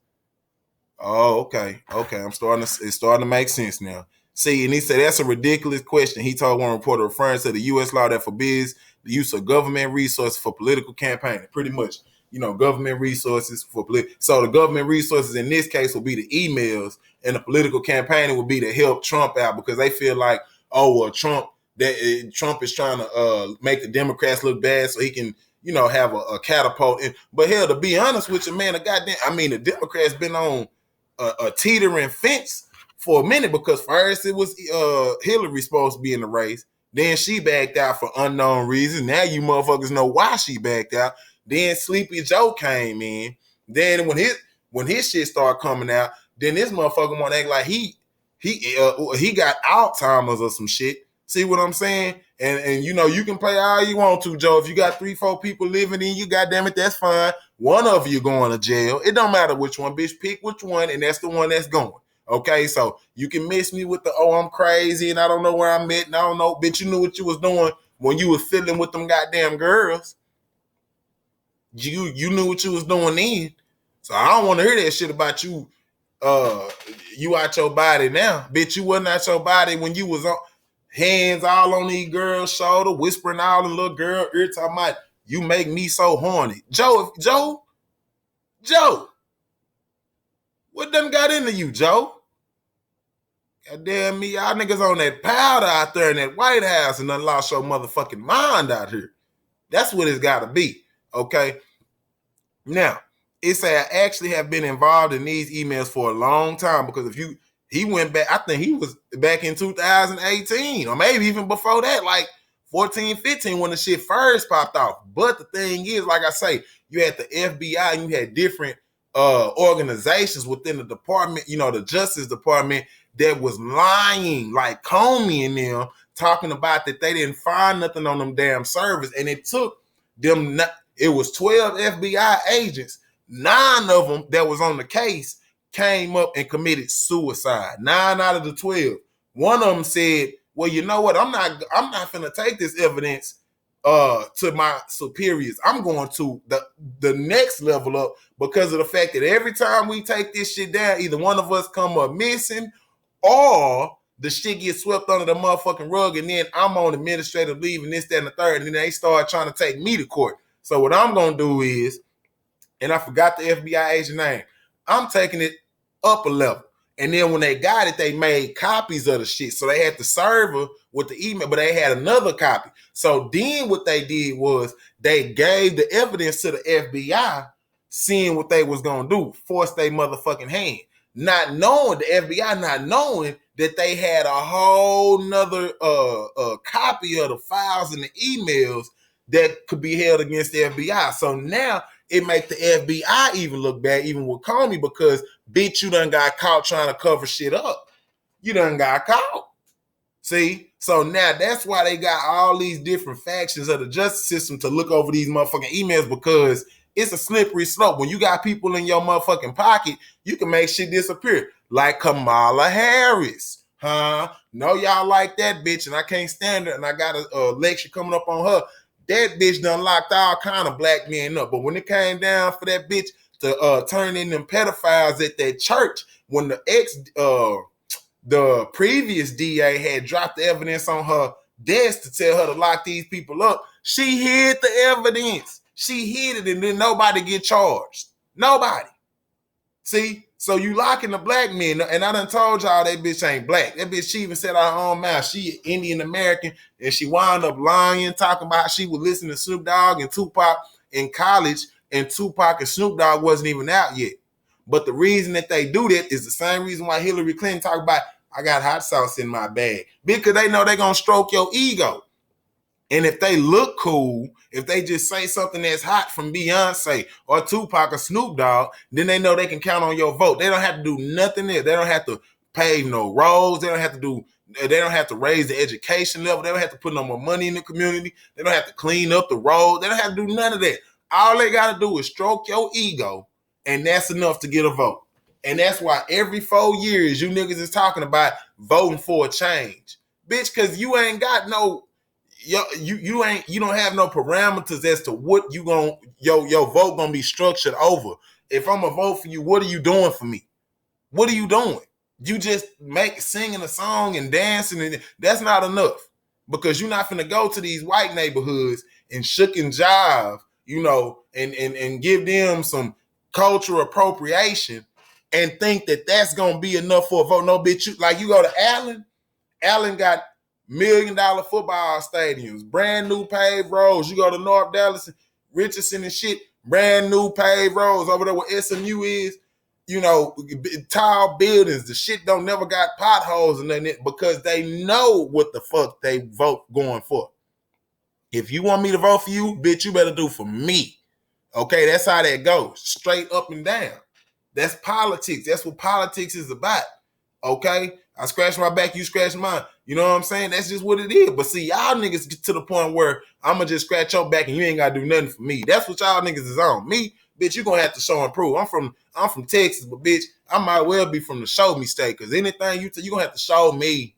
Oh, okay. It's starting to make sense now. See, and he said that's a ridiculous question. He told one reporter referring to the U.S. law that forbids the use of government resources for political campaigning. Pretty much, government resources for political. So the government resources in this case will be the emails, and the political campaigning will be to help Trump out because they feel like, Trump is trying to make the Democrats look bad so he can, have a catapult. But hell, to be honest with you, man, the Democrats been on a teetering fence for a minute because first it was Hillary supposed to be in the race. Then she backed out for unknown reasons. Now you motherfuckers know why she backed out. Then Sleepy Joe came in. Then when his shit started coming out, then this motherfucker want to act like he got Alzheimer's or some shit. See what I'm saying? And you know, you can play all you want to, Joe. If you got 3-4 people living in you, goddamn it, that's fine. One of you going to jail. It don't matter which one, bitch. Pick which one, and that's the one that's going. Okay, so you can miss me with the I'm crazy and I don't know where I'm at and I don't know, bitch. You knew what you was doing when you was fiddling with them goddamn girls. You knew what you was doing then. So I don't want to hear that shit about you. You out your body now, bitch. You wasn't out your body when you was on hands all on these girls' shoulder, whispering all in little girl ear, talking about you make me so horny, Joe. What done got into you, Joe? Goddamn me, y'all niggas on that powder out there in that White House and done lost your motherfucking mind out here. That's what it's got to be, okay? Now, it say I actually have been involved in these emails for a long time because he went back, I think he was back in 2018 or maybe even before that, like 14, 15 when the shit first popped off. But the thing is, like I say, you had the FBI and you had different organizations within the department, you know, the Justice Department that was lying, like Comey and them, talking about that they didn't find nothing on them damn servers. And it took them, it was 12 FBI agents, 9 of them that was on the case came up and committed suicide. 9 out of the 12. One of them said, well, you know what? I'm not finna take this evidence to my superiors. I'm going to the next level up because of the fact that every time we take this shit down, either one of us come up missing or the shit gets swept under the motherfucking rug, and then I'm on administrative leave and this, that, and the third, and then they start trying to take me to court. So what I'm going to do is, and I forgot the FBI agent name, I'm taking it up a level. And then when they got it, they made copies of the shit. So they had the server with the email, but they had another copy. So then what they did was they gave the evidence to the FBI, seeing what they was going to do, force their motherfucking hand. Not knowing, the FBI not knowing that they had a whole nother copy of the files and the emails that could be held against the FBI. So now it makes the FBI even look bad, even with Comey, because bitch, you done got caught trying to cover shit up. You done got caught. See? So now that's why they got all these different factions of the justice system to look over these motherfucking emails, because it's a slippery slope. When you got people in your motherfucking pocket, you can make shit disappear. Like Kamala Harris. No, y'all like that bitch, and I can't stand her, and I got a lecture coming up on her. That bitch done locked all kind of black men up. But when it came down for that bitch to turn in them pedophiles at that church, when the previous DA had dropped the evidence on her desk to tell her to lock these people up, she hid the evidence. She hid it, and then nobody get charged. Nobody. See? So you locking the black men, and I done told y'all that bitch ain't black. That bitch, she even said out her own mouth, she Indian American, and she wound up lying, talking about how she was listening to Snoop Dogg and Tupac in college, and Tupac and Snoop Dogg wasn't even out yet. But the reason that they do that is the same reason why Hilary Clinton talk about, I got hot sauce in my bag. Because they know they're going to stroke your ego. And if they look cool, if they just say something that's hot from Beyonce or Tupac or Snoop Dogg, then they know they can count on your vote. They don't have to do nothing else. They don't have to pave no roads. They don't have to raise the education level. They don't have to put no more money in the community. They don't have to clean up the road. They don't have to do none of that. All they got to do is stroke your ego, and that's enough to get a vote. And that's why every 4 years you niggas is talking about voting for a change. Bitch, because you ain't got no... you don't have no parameters as to what you gonna your vote gonna be structured over. If I'm gonna vote for you, what are you doing for me? What are you doing? You just singing a song and dancing, and that's not enough, because you're not finna go to these white neighborhoods and shook and jive, you know, and give them some cultural appropriation and think that that's gonna be enough for a vote. No, bitch, you go to Allen got $1 million football stadiums, brand new paved roads. You go to North Dallas, Richardson and shit, brand new paved roads over there where SMU is, you know, tall buildings. The shit don't never got potholes and nothing, because they know what the fuck they vote going for. If you want me to vote for you, bitch, you better do for me. Okay, that's how that goes, straight up and down. That's politics. That's what politics is about. Okay? I scratch my back, you scratch mine. You know what I'm saying? That's just what it is. But see, y'all niggas get to the point where I'ma just scratch your back and you ain't gotta do nothing for me. That's what y'all niggas is on. Me, bitch, you gonna have to show and prove. I'm from Texas, but bitch, I might well be from the show me state. Cause anything you gonna have to show me.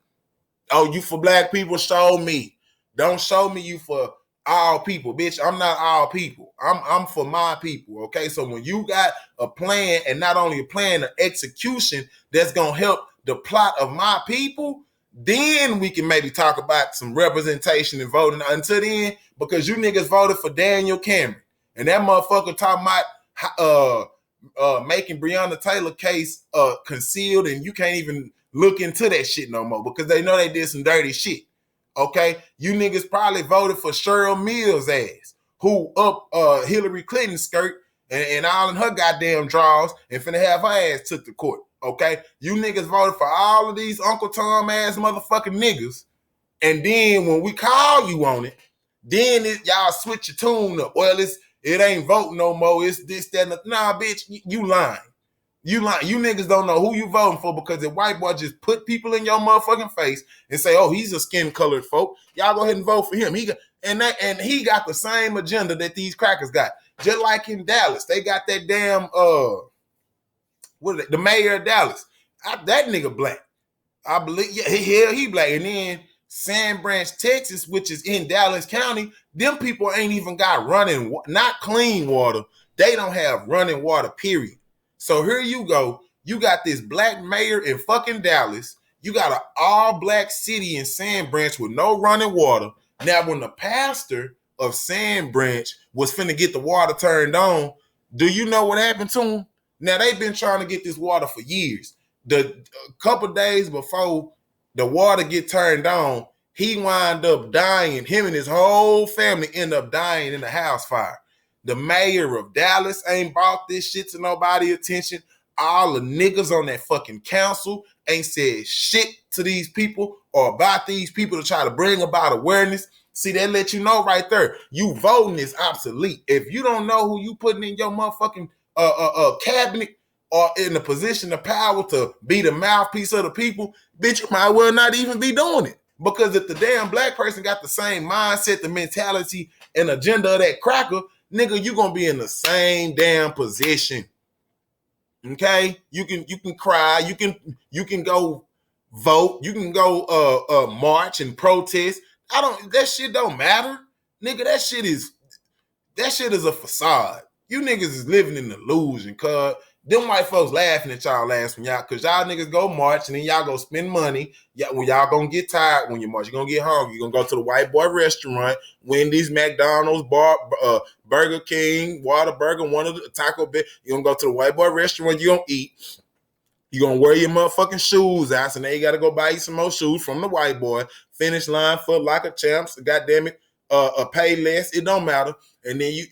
Oh, you for black people, show me. Don't show me you for all people, bitch. I'm not all people. I'm for my people. Okay. So when you got a plan, and not only a plan, an execution that's gonna help the plot of my people, then we can maybe talk about some representation and voting. Until then, because you niggas voted for Daniel Cameron, and that motherfucker talking about making Breonna Taylor case concealed, and you can't even look into that shit no more because they know they did some dirty shit. Okay, you niggas probably voted for Cheryl Mills' ass, who up Hilary Clinton's skirt and all in her goddamn drawers and finna have her ass took to court. Okay, you niggas voted for all of these Uncle Tom ass motherfucking niggas, and then when we call you on it, then y'all switch your tune up. Well, it ain't voting no more. It's this, that, and nah, bitch, you lying. You lying. You niggas don't know who you voting for because the white boy just put people in your motherfucking face and say, oh, he's a skin-colored folk. Y'all go ahead and vote for him. He got the same agenda that these crackers got. Just like in Dallas, they got that damn the mayor of Dallas. That nigga black. I believe, yeah, he black. And then Sand Branch, Texas, which is in Dallas County, them people ain't even got not clean water. They don't have running water, period. So here you go. You got this black mayor in fucking Dallas. You got an all-black city in Sand Branch with no running water. Now, when the pastor of Sand Branch was finna get the water turned on, do you know what happened to him? Now, they've been trying to get this water for years. A couple days before the water get turned on, he wound up dying. Him and his whole family end up dying in a house fire. The mayor of Dallas ain't brought this shit to nobody attention. All the niggas on that fucking council ain't said shit to these people or about these people to try to bring about awareness. See, that let you know right there. You voting is obsolete. If you don't know who you putting in your motherfucking cabinet or in the position of power to be the mouthpiece of the people, bitch, you might well not even be doing it. Because if the damn black person got the same mindset, the mentality, and agenda of that cracker, nigga, you gonna be in the same damn position. Okay? You can cry, you can go vote, you can go march and protest. That shit don't matter. Nigga, that shit is a facade. You niggas is living in the illusion, cuz them white folks laughing at y'all ass when y'all, cause y'all niggas go march and then y'all go spend money. When y'all gonna get tired when you march, you're gonna get hungry. You're gonna go to the white boy restaurant, Wendy's, McDonald's, Burger King, Whataburger, one of the Taco Bell. You're gonna go to the white boy restaurant, you're gonna eat. You're gonna wear your motherfucking shoes out, so now you gotta go buy you some more shoes from the white boy. Finish line, Foot Locker, Champs, goddamn it, pay less, it don't matter. And then you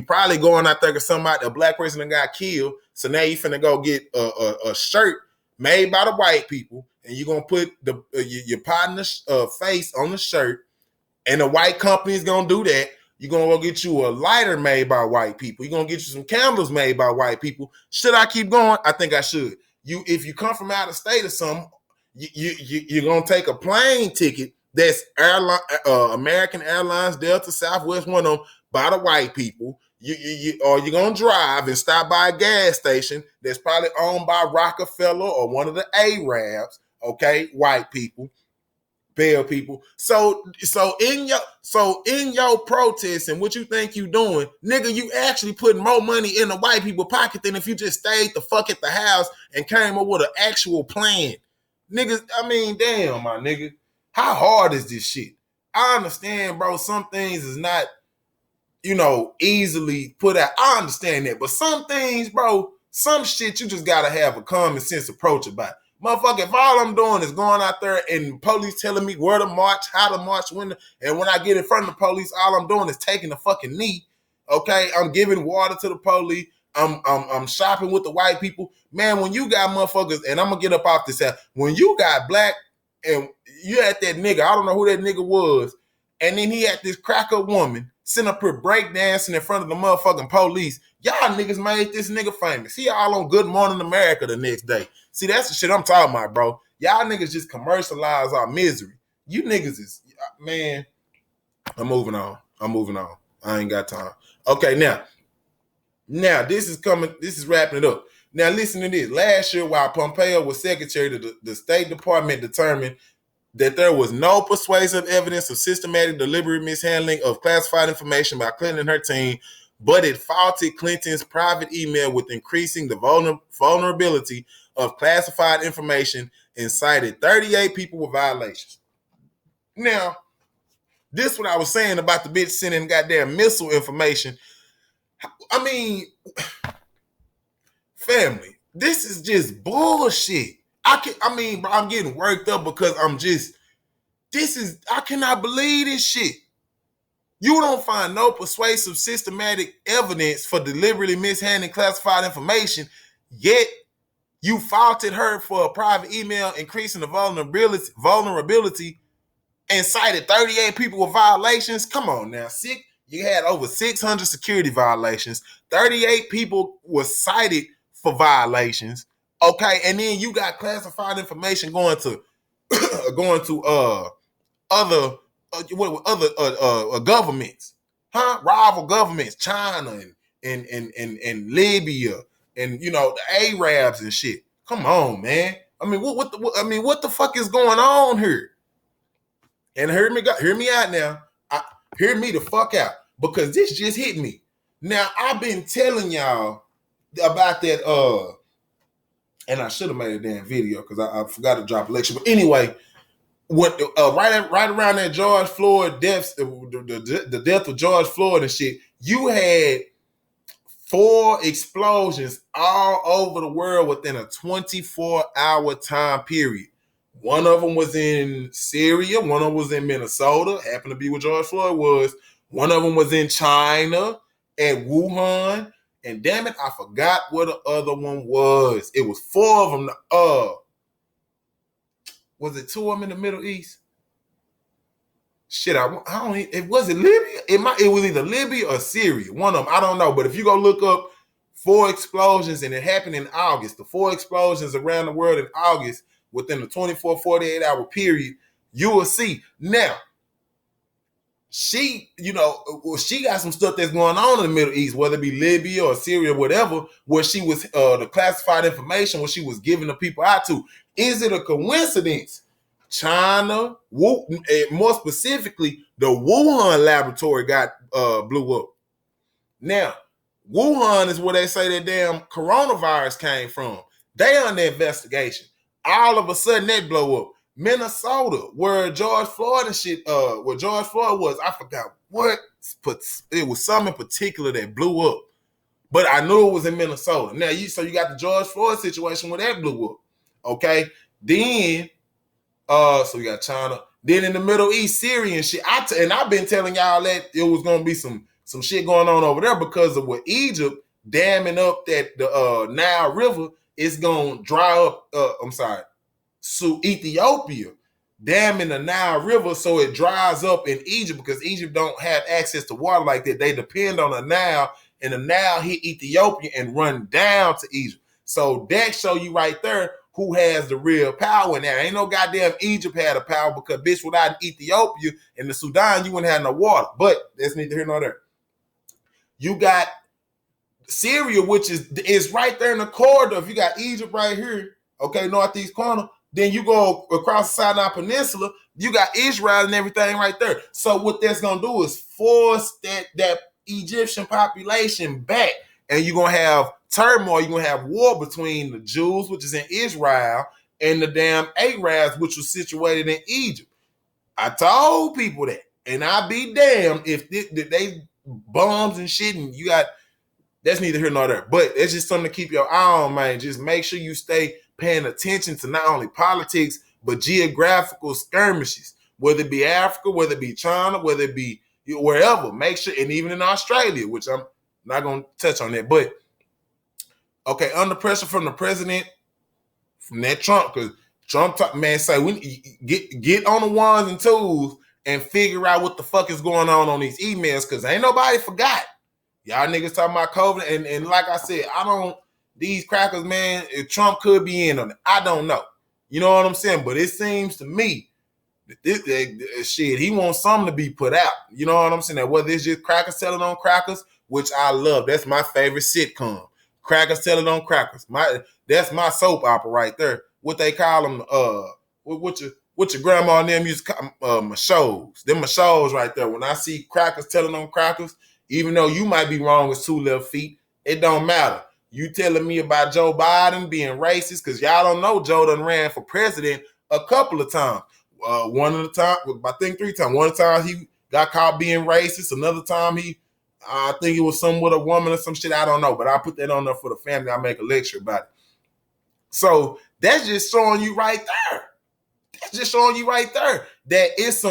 probably going out there because somebody, a black person that got killed. So now you finna go get a shirt made by the white people, and you're gonna put your partner's face on the shirt, and the white company is gonna do that. You're gonna go get you a lighter made by white people. You're gonna get you some candles made by white people. Should I keep going? I think I should. If you come from out of state or something, you're gonna take a plane ticket that's American Airlines, Delta, Southwest, one of them, by the white people. Or you're gonna drive and stop by a gas station that's probably owned by Rockefeller or one of the Arabs. Okay, white people, Bell people. So in your protest and what you think you doing, nigga, you actually putting more money in the white people pocket than if you just stayed the fuck at the house and came up with an actual plan. Niggas, I mean, damn, my nigga. How hard is this shit? I understand, bro. Some things is not, easily put out. I understand that. But some things, bro, some shit you just gotta have a common sense approach about. Motherfucker, if all I'm doing is going out there and police telling me where to march, how to march, and when I get in front of the police, all I'm doing is taking a fucking knee. Okay, I'm giving water to the police. I'm shopping with the white people. Man, when you got motherfuckers, and I'm gonna get up off this ass, when you got black and you had that nigga, I don't know who that nigga was, and then he had this cracker woman sitting up here breakdancing in front of the motherfucking police. Y'all niggas made this nigga famous. He all on Good Morning America the next day. See, that's the shit I'm talking about, bro. Y'all niggas just commercialize our misery. You niggas is, man, I'm moving on. I ain't got time. Okay, now this is wrapping it up. Now listen to this. Last year, while Pompeo was secretary, the State Department determined that there was no persuasive evidence of systematic, deliberate mishandling of classified information by Clinton and her team, but it faulted Clinton's private email with increasing the vulnerability of classified information and cited 38 people with violations. Now, this is what I was saying about the bitch sending goddamn missile information. I mean, family, this is just bullshit. I'm getting worked up because I cannot believe this shit. You don't find no persuasive, systematic evidence for deliberately mishandling classified information, yet you faulted her for a private email increasing the vulnerability and cited 38 people with violations. Come on now, you had over 600 security violations. 38 people were cited for violations. Okay, and then you got classified information going to other governments, rival governments, China and Libya, and the Arabs and shit. Come on, man. I mean, what the fuck is going on here? And hear me out now. Hear me the fuck out, because this just hit me. Now, I've been telling y'all about that, and I should have made a damn video because I forgot to drop a lecture. But anyway, what right around that George Floyd death, the death of George Floyd and shit, you had 4 explosions all over the world within a 24-hour time period. One of them was in Syria. One of them was in Minnesota. Happened to be where George Floyd was. One of them was in China at Wuhan. And damn it, I forgot what the other one was. It was 4 of them. Was it 2 of them in the Middle East? Shit, I don't. It was it Libya. It was either Libya or Syria. One of them. I don't know. But if you go look up 4 explosions, and it happened in August, the 4 explosions around the world in August within the 24, 48-hour period, you will see. Now, she got some stuff that's going on in the Middle East, whether it be Libya or Syria or whatever, where she was the classified information where she was giving the people out to. Is it a coincidence? China, more specifically, the Wuhan laboratory got blew up. Now, Wuhan is where they say that damn coronavirus came from. They under investigation. All of a sudden, that blow up. Minnesota, where George Floyd and shit, where George Floyd was, I forgot what, but it was something in particular that blew up. But I knew it was in Minnesota. Now, so you got the George Floyd situation where that blew up. Okay, then, so you got China. Then in the Middle East, Syria and shit. And I've been telling y'all that it was gonna be some shit going on over there because of what Egypt damming up that the Nile River is gonna dry up. So Ethiopia damming the Nile River so it dries up in Egypt, because Egypt don't have access to water like that. They depend on the Nile, and the Nile hit Ethiopia and run down to Egypt. So that show you right there who has the real power in there. Ain't no goddamn Egypt had a power, because bitch, without Ethiopia and the Sudan, you wouldn't have no water. But that's neither here nor there. You got Syria, which is right there in the corridor. If you got Egypt right here, okay, northeast corner, then you go across the Sinai Peninsula, you got Israel and everything right there. So what that's going to do is force that Egyptian population back. And you're going to have turmoil. You're going to have war between the Jews, which is in Israel, and the damn Arabs, which was situated in Egypt. I told people that. And I'd be damned if they bombs and shit, and you got, that's neither here nor there. But it's just something to keep your eye on, man. Just make sure you stay paying attention to not only politics, but geographical skirmishes, whether it be Africa, whether it be China, whether it be wherever. Make sure, and even in Australia, which I'm not going to touch on that. But, okay, under pressure from the president, from that Trump, because Trump, man, say we get on the ones and twos and figure out what the fuck is going on these emails, because ain't nobody forgot. Y'all niggas talking about COVID, and like I said, these crackers, man, Trump could be in on it. I don't know. You know what I'm saying? But it seems to me that this shit, he wants something to be put out. You know what I'm saying? That whether it's just crackers telling on crackers, which I love. That's my favorite sitcom. Crackers telling on crackers. That's my soap opera right there. What they call them, what your grandma and them used to call my shows. Them my shows right there. When I see crackers telling on crackers, even though you might be wrong with 2 left feet, it don't matter. You telling me about Joe Biden being racist, because y'all don't know Joe done ran for president a couple of times. One of the time, I think 3 times. One time he got caught being racist. Another time I think it was some with a woman or some shit. I don't know, but I'll put that on there for the family. I'll make a lecture about it. So that's just showing you right there. That's just showing you right there that it's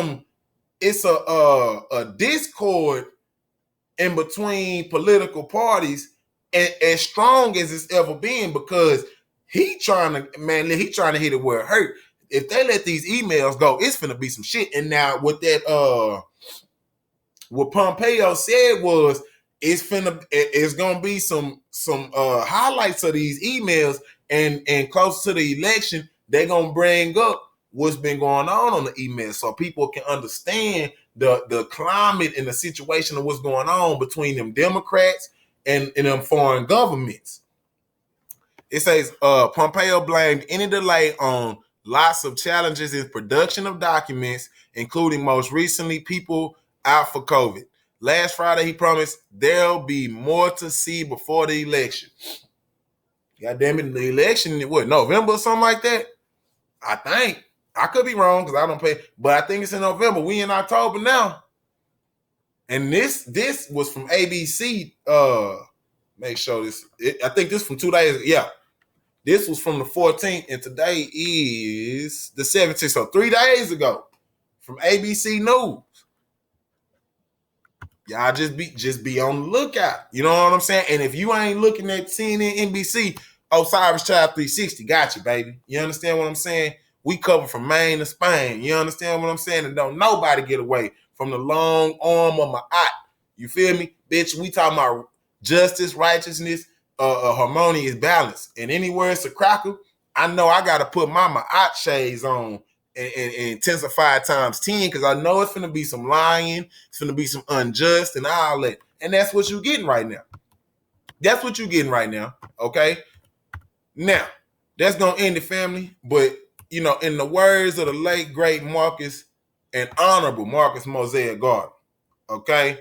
a discord in between political parties, and as strong as it's ever been, because he trying to hit it where it hurt. If they let these emails go, it's finna be some shit. And now with that, what Pompeo said was it's gonna be some highlights of these emails, and close to the election, they're gonna bring up what's been going on the email, so people can understand the climate and the situation of what's going on between them Democrats and them foreign governments. It says Pompeo blamed any delay on lots of challenges in production of documents, including most recently people out for COVID. Last Friday, he promised there'll be more to see before the election. God damn it, the election, what, November or something like that? I think. I could be wrong because I don't pay, but I think it's in November. We in October now. And this was from ABC. Make sure this. I think this from 2 days. Yeah. This was from the 14th, and today is the 17th. So 3 days ago from ABC News. Y'all just be on the lookout. You know what I'm saying? And if you ain't looking at CNN, NBC, Osiris Child 360 got you, baby. You understand what I'm saying? We cover from Maine to Spain. You understand what I'm saying? And don't nobody get away from the long arm of my eye. You feel me? Bitch, we talking about justice, righteousness, harmonious balance. And anywhere it's a cracker, I know I got to put my eye shades on and intensify times 10, because I know it's going to be some lying, it's going to be some unjust and all that. And that's what you're getting right now. That's what you're getting right now, okay? Now, that's going to end the family, but you know, in the words of the late, great Marcus and honorable Marcus Mosaic Gardner, okay?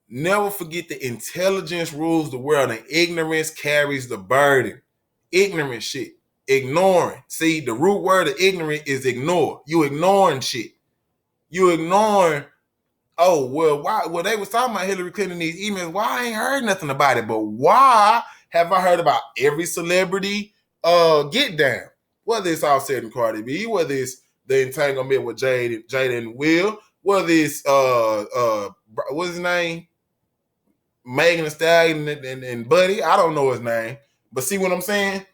Never forget the intelligence rules the world, and ignorance carries the burden. Ignorant shit. Ignoring. See, the root word of ignorant is ignore. You ignoring shit. You ignoring, oh, well, why? Well, they was talking about Hilary Clinton in these emails. Why I ain't heard nothing about it? But why have I heard about every celebrity get down? Whether it's Offset and Cardi B, whether it's the entanglement with Jada and Will, whether it's what's his name? Megan Thee Stallion and Buddy. I don't know his name. But see what I'm saying?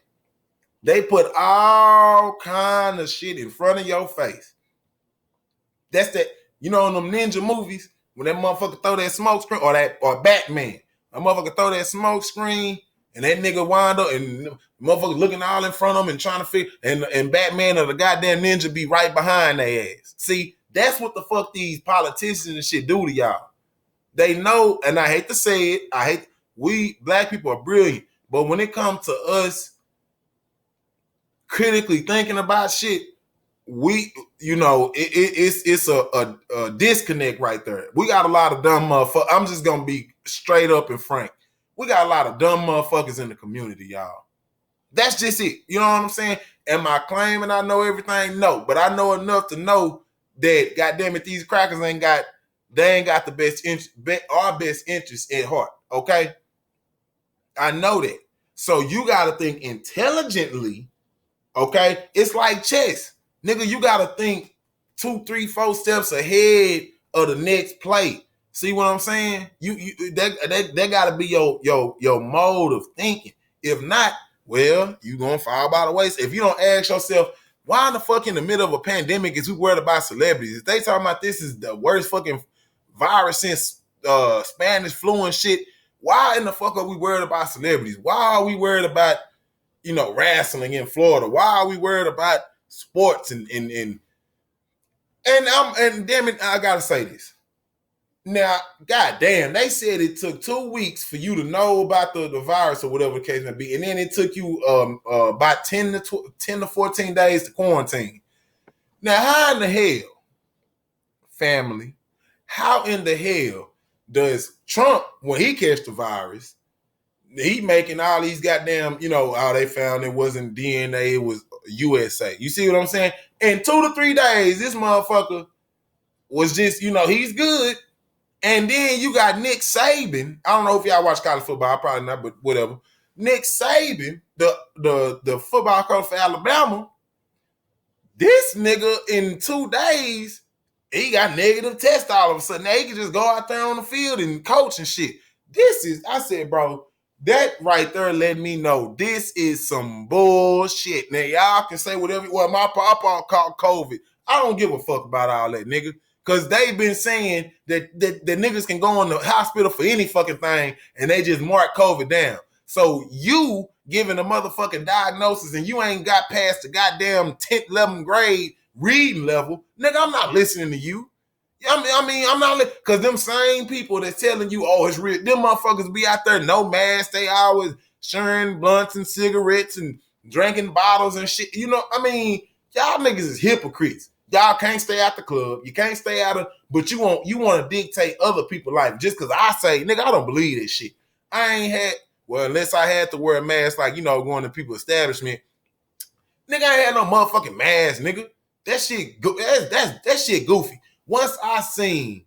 They put all kind of shit in front of your face. That's that, you know, in them ninja movies, when that motherfucker throw that smoke screen, or Batman, a motherfucker throw that smoke screen, and that nigga wind up, and motherfucker looking all in front of him and trying to figure, and Batman or the goddamn ninja be right behind their ass. See, that's what the fuck these politicians and shit do to y'all. They know, and I hate to say it, we black people are brilliant, but when it comes to us critically thinking about shit, we, you know, it's a disconnect right there. We got a lot of dumb motherfuckers. I'm just gonna be straight up and frank. We got a lot of dumb motherfuckers in the community, y'all. That's just it. You know what I'm saying? Am I claiming I know everything? No, but I know enough to know that, goddamn it, these crackers ain't got the our best interest at heart. Okay, I know that. So you got to think intelligently. Okay, it's like chess, nigga. You got to think 2, 3, 4 steps ahead of the next play. See what I'm saying? That got to be your mode of thinking. If not, well, you gonna fall by the wayside. If you don't ask yourself, Why in the fuck in the middle of a pandemic is we worried about celebrities? If they talking about this is the worst fucking virus since Spanish flu and shit, why in the fuck are we worried about celebrities? Why are we worried about, wrestling in Florida? Why are we worried about sports and damn it, I gotta say this. Now, goddamn, they said it took 2 weeks for you to know about the virus or whatever the case may be, and then it took you about 10 to 14 days to quarantine. Now, how in the hell, family, how in the hell does Trump, when he catch the virus, he making all these goddamn, they found it wasn't DNA, it was USA. You see what I'm saying? In 2 to 3 days, this motherfucker was just, he's good. And then you got Nick Saban. I don't know if y'all watch college football, probably not, but whatever. Nick Saban, the football coach for Alabama, this nigga in 2 days, he got negative test all of a sudden. Now he can just go out there on the field and coach and shit. I said, bro, that right there let me know this is some bullshit. Now y'all can say whatever. Well, my papa called COVID. I don't give a fuck about all that, nigga. Because they've been saying that niggas can go in the hospital for any fucking thing and they just mark COVID down. So you giving a motherfucking diagnosis and you ain't got past the goddamn 10th, 11th grade reading level, nigga, I'm not listening to you. I'm not because them same people that's telling you, oh, it's real, them motherfuckers be out there, no mask, they always sharing blunts and cigarettes and drinking bottles and shit. Y'all niggas is hypocrites. Y'all can't stay out the club. You can't stay out of, but you want to dictate other people's life just because I say, nigga, I don't believe this shit. I ain't had, well, unless I had to wear a mask, like, going to people's establishment. Nigga, I ain't had no motherfucking mask, nigga. That shit, that shit goofy. Once I seen,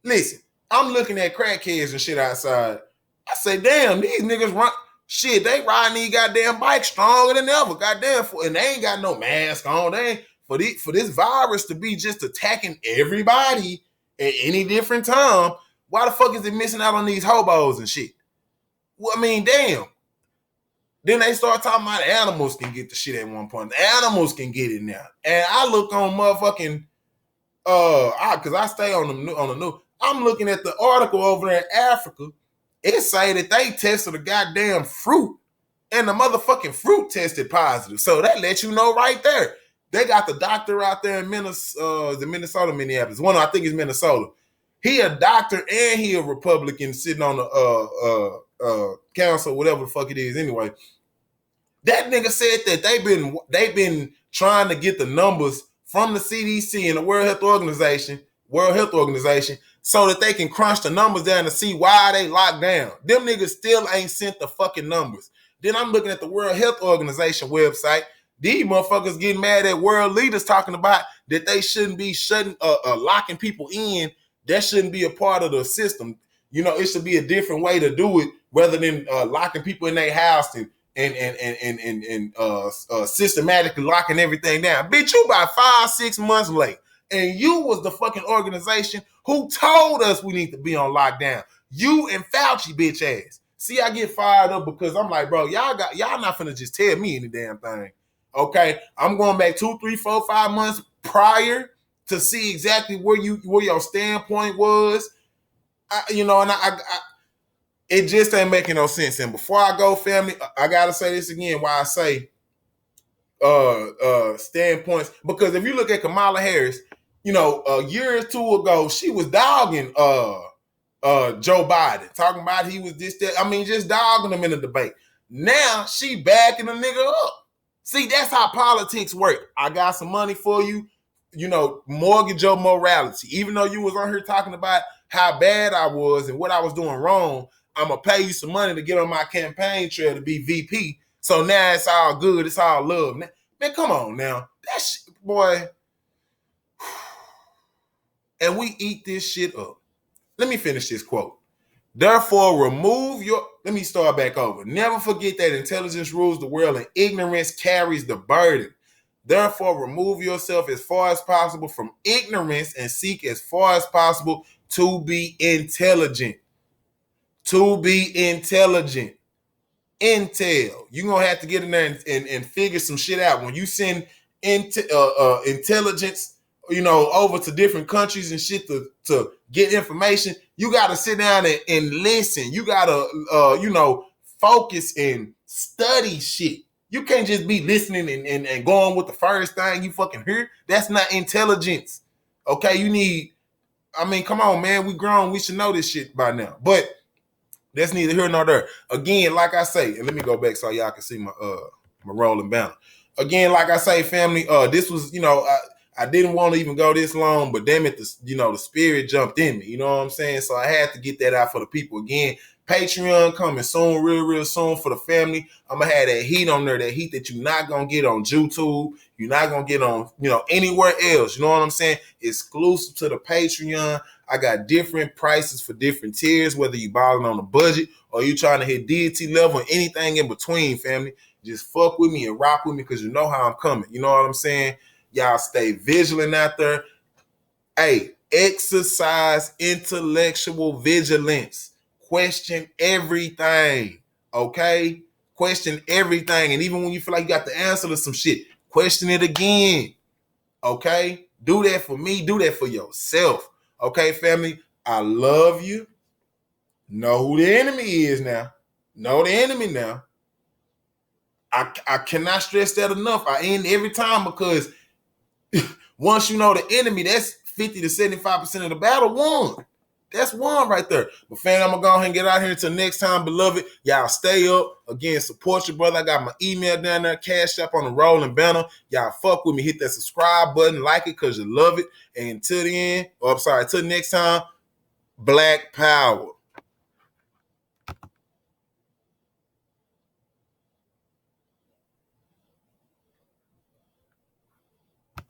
listen, I'm looking at crackheads and shit outside. I say, damn, these niggas run, shit, they riding these goddamn bikes stronger than ever, goddamn, and they ain't got no mask on. They ain't, for this virus to be just attacking everybody at any different time, why the fuck is it missing out on these hobos and shit? Well, damn. Then they start talking about animals can get the shit at one point. The animals can get it now. And I look on motherfucking, because I stay on the news. I'm looking at the article over there in Africa. It say that they tested the goddamn fruit and the motherfucking fruit tested positive. So that lets you know right there. They got the doctor out there in Minnesota, Minneapolis. One, I think it's Minnesota. He a doctor and he a Republican sitting on the council, whatever the fuck it is. Anyway, that nigga said that they've been trying to get the numbers from the CDC and the World Health Organization, so that they can crunch the numbers down to see why they locked down. Them niggas still ain't sent the fucking numbers. Then I'm looking at the World Health Organization website. These motherfuckers getting mad at world leaders talking about that they shouldn't be locking people in. That shouldn't be a part of the system. It should be a different way to do it rather than locking people in their house and systematically locking everything down. Bitch, you about 5-6 months late. And you was the fucking organization who told us we need to be on lockdown. You and Fauci, bitch ass. See, I get fired up because I'm like, bro, y'all not finna just tell me any damn thing. Okay, I'm going back 2, 3, 4, 5 months prior to see exactly where your standpoint was. It just ain't making no sense. And before I go, family, I gotta say this again. Why I say standpoints, because if you look at Kamala Harris, a year or two ago, she was dogging Joe Biden, talking about he was this, that. Just dogging him in a debate. Now she backing the nigga up. See, that's how politics work. I got some money for you, mortgage your morality. Even though you was on here talking about how bad I was and what I was doing wrong, I'm going to pay you some money to get on my campaign trail to be VP. So now it's all good. It's all love. Man, come on now. That shit, boy. And we eat this shit up. Let me finish this quote. Therefore, let me start back over. Never forget that intelligence rules the world and ignorance carries the burden. Therefore, remove yourself as far as possible from ignorance and seek as far as possible to be intelligent. To be intelligent. Intel. You're going to have to get in there and figure some shit out. When you send intelligence, over to different countries and shit to get information. You got to sit down and listen. You got to, focus and study shit. You can't just be listening and going with the first thing you fucking hear. That's not intelligence. Okay, come on, man. We grown. We should know this shit by now. But that's neither here nor there. Again, like I say, and let me go back so y'all can see my rolling banner. Again, like I say, family, this was, I didn't want to even go this long, but damn it, the spirit jumped in me. You know what I'm saying? So I had to get that out for the people. Again, Patreon coming soon, real soon for the family. I'm going to have that heat on there, that heat that you're not going to get on YouTube. You're not going to get on, anywhere else. You know what I'm saying? Exclusive to the Patreon. I got different prices for different tiers, whether you balling on a budget or you trying to hit deity level or anything in between, family. Just fuck with me and rock with me because you know how I'm coming. You know what I'm saying? Y'all stay vigilant out there. Hey, exercise intellectual vigilance. Question everything, okay? Question everything. And even when you feel like you got the answer to some shit, question it again, okay? Do that for me. Do that for yourself, okay, family? I love you. Know who the enemy is now. Know the enemy now. I cannot stress that enough. I end every time because once you know the enemy, that's 50 to 75% of the battle won. That's one right there. But fam, I'm going to go ahead and get out here until next time, beloved. Y'all stay up. Again, support your brother. I got my email down there, Cash App on the rolling banner. Y'all fuck with me. Hit that subscribe button. Like it because you love it. And until the end, till next time, Black Power.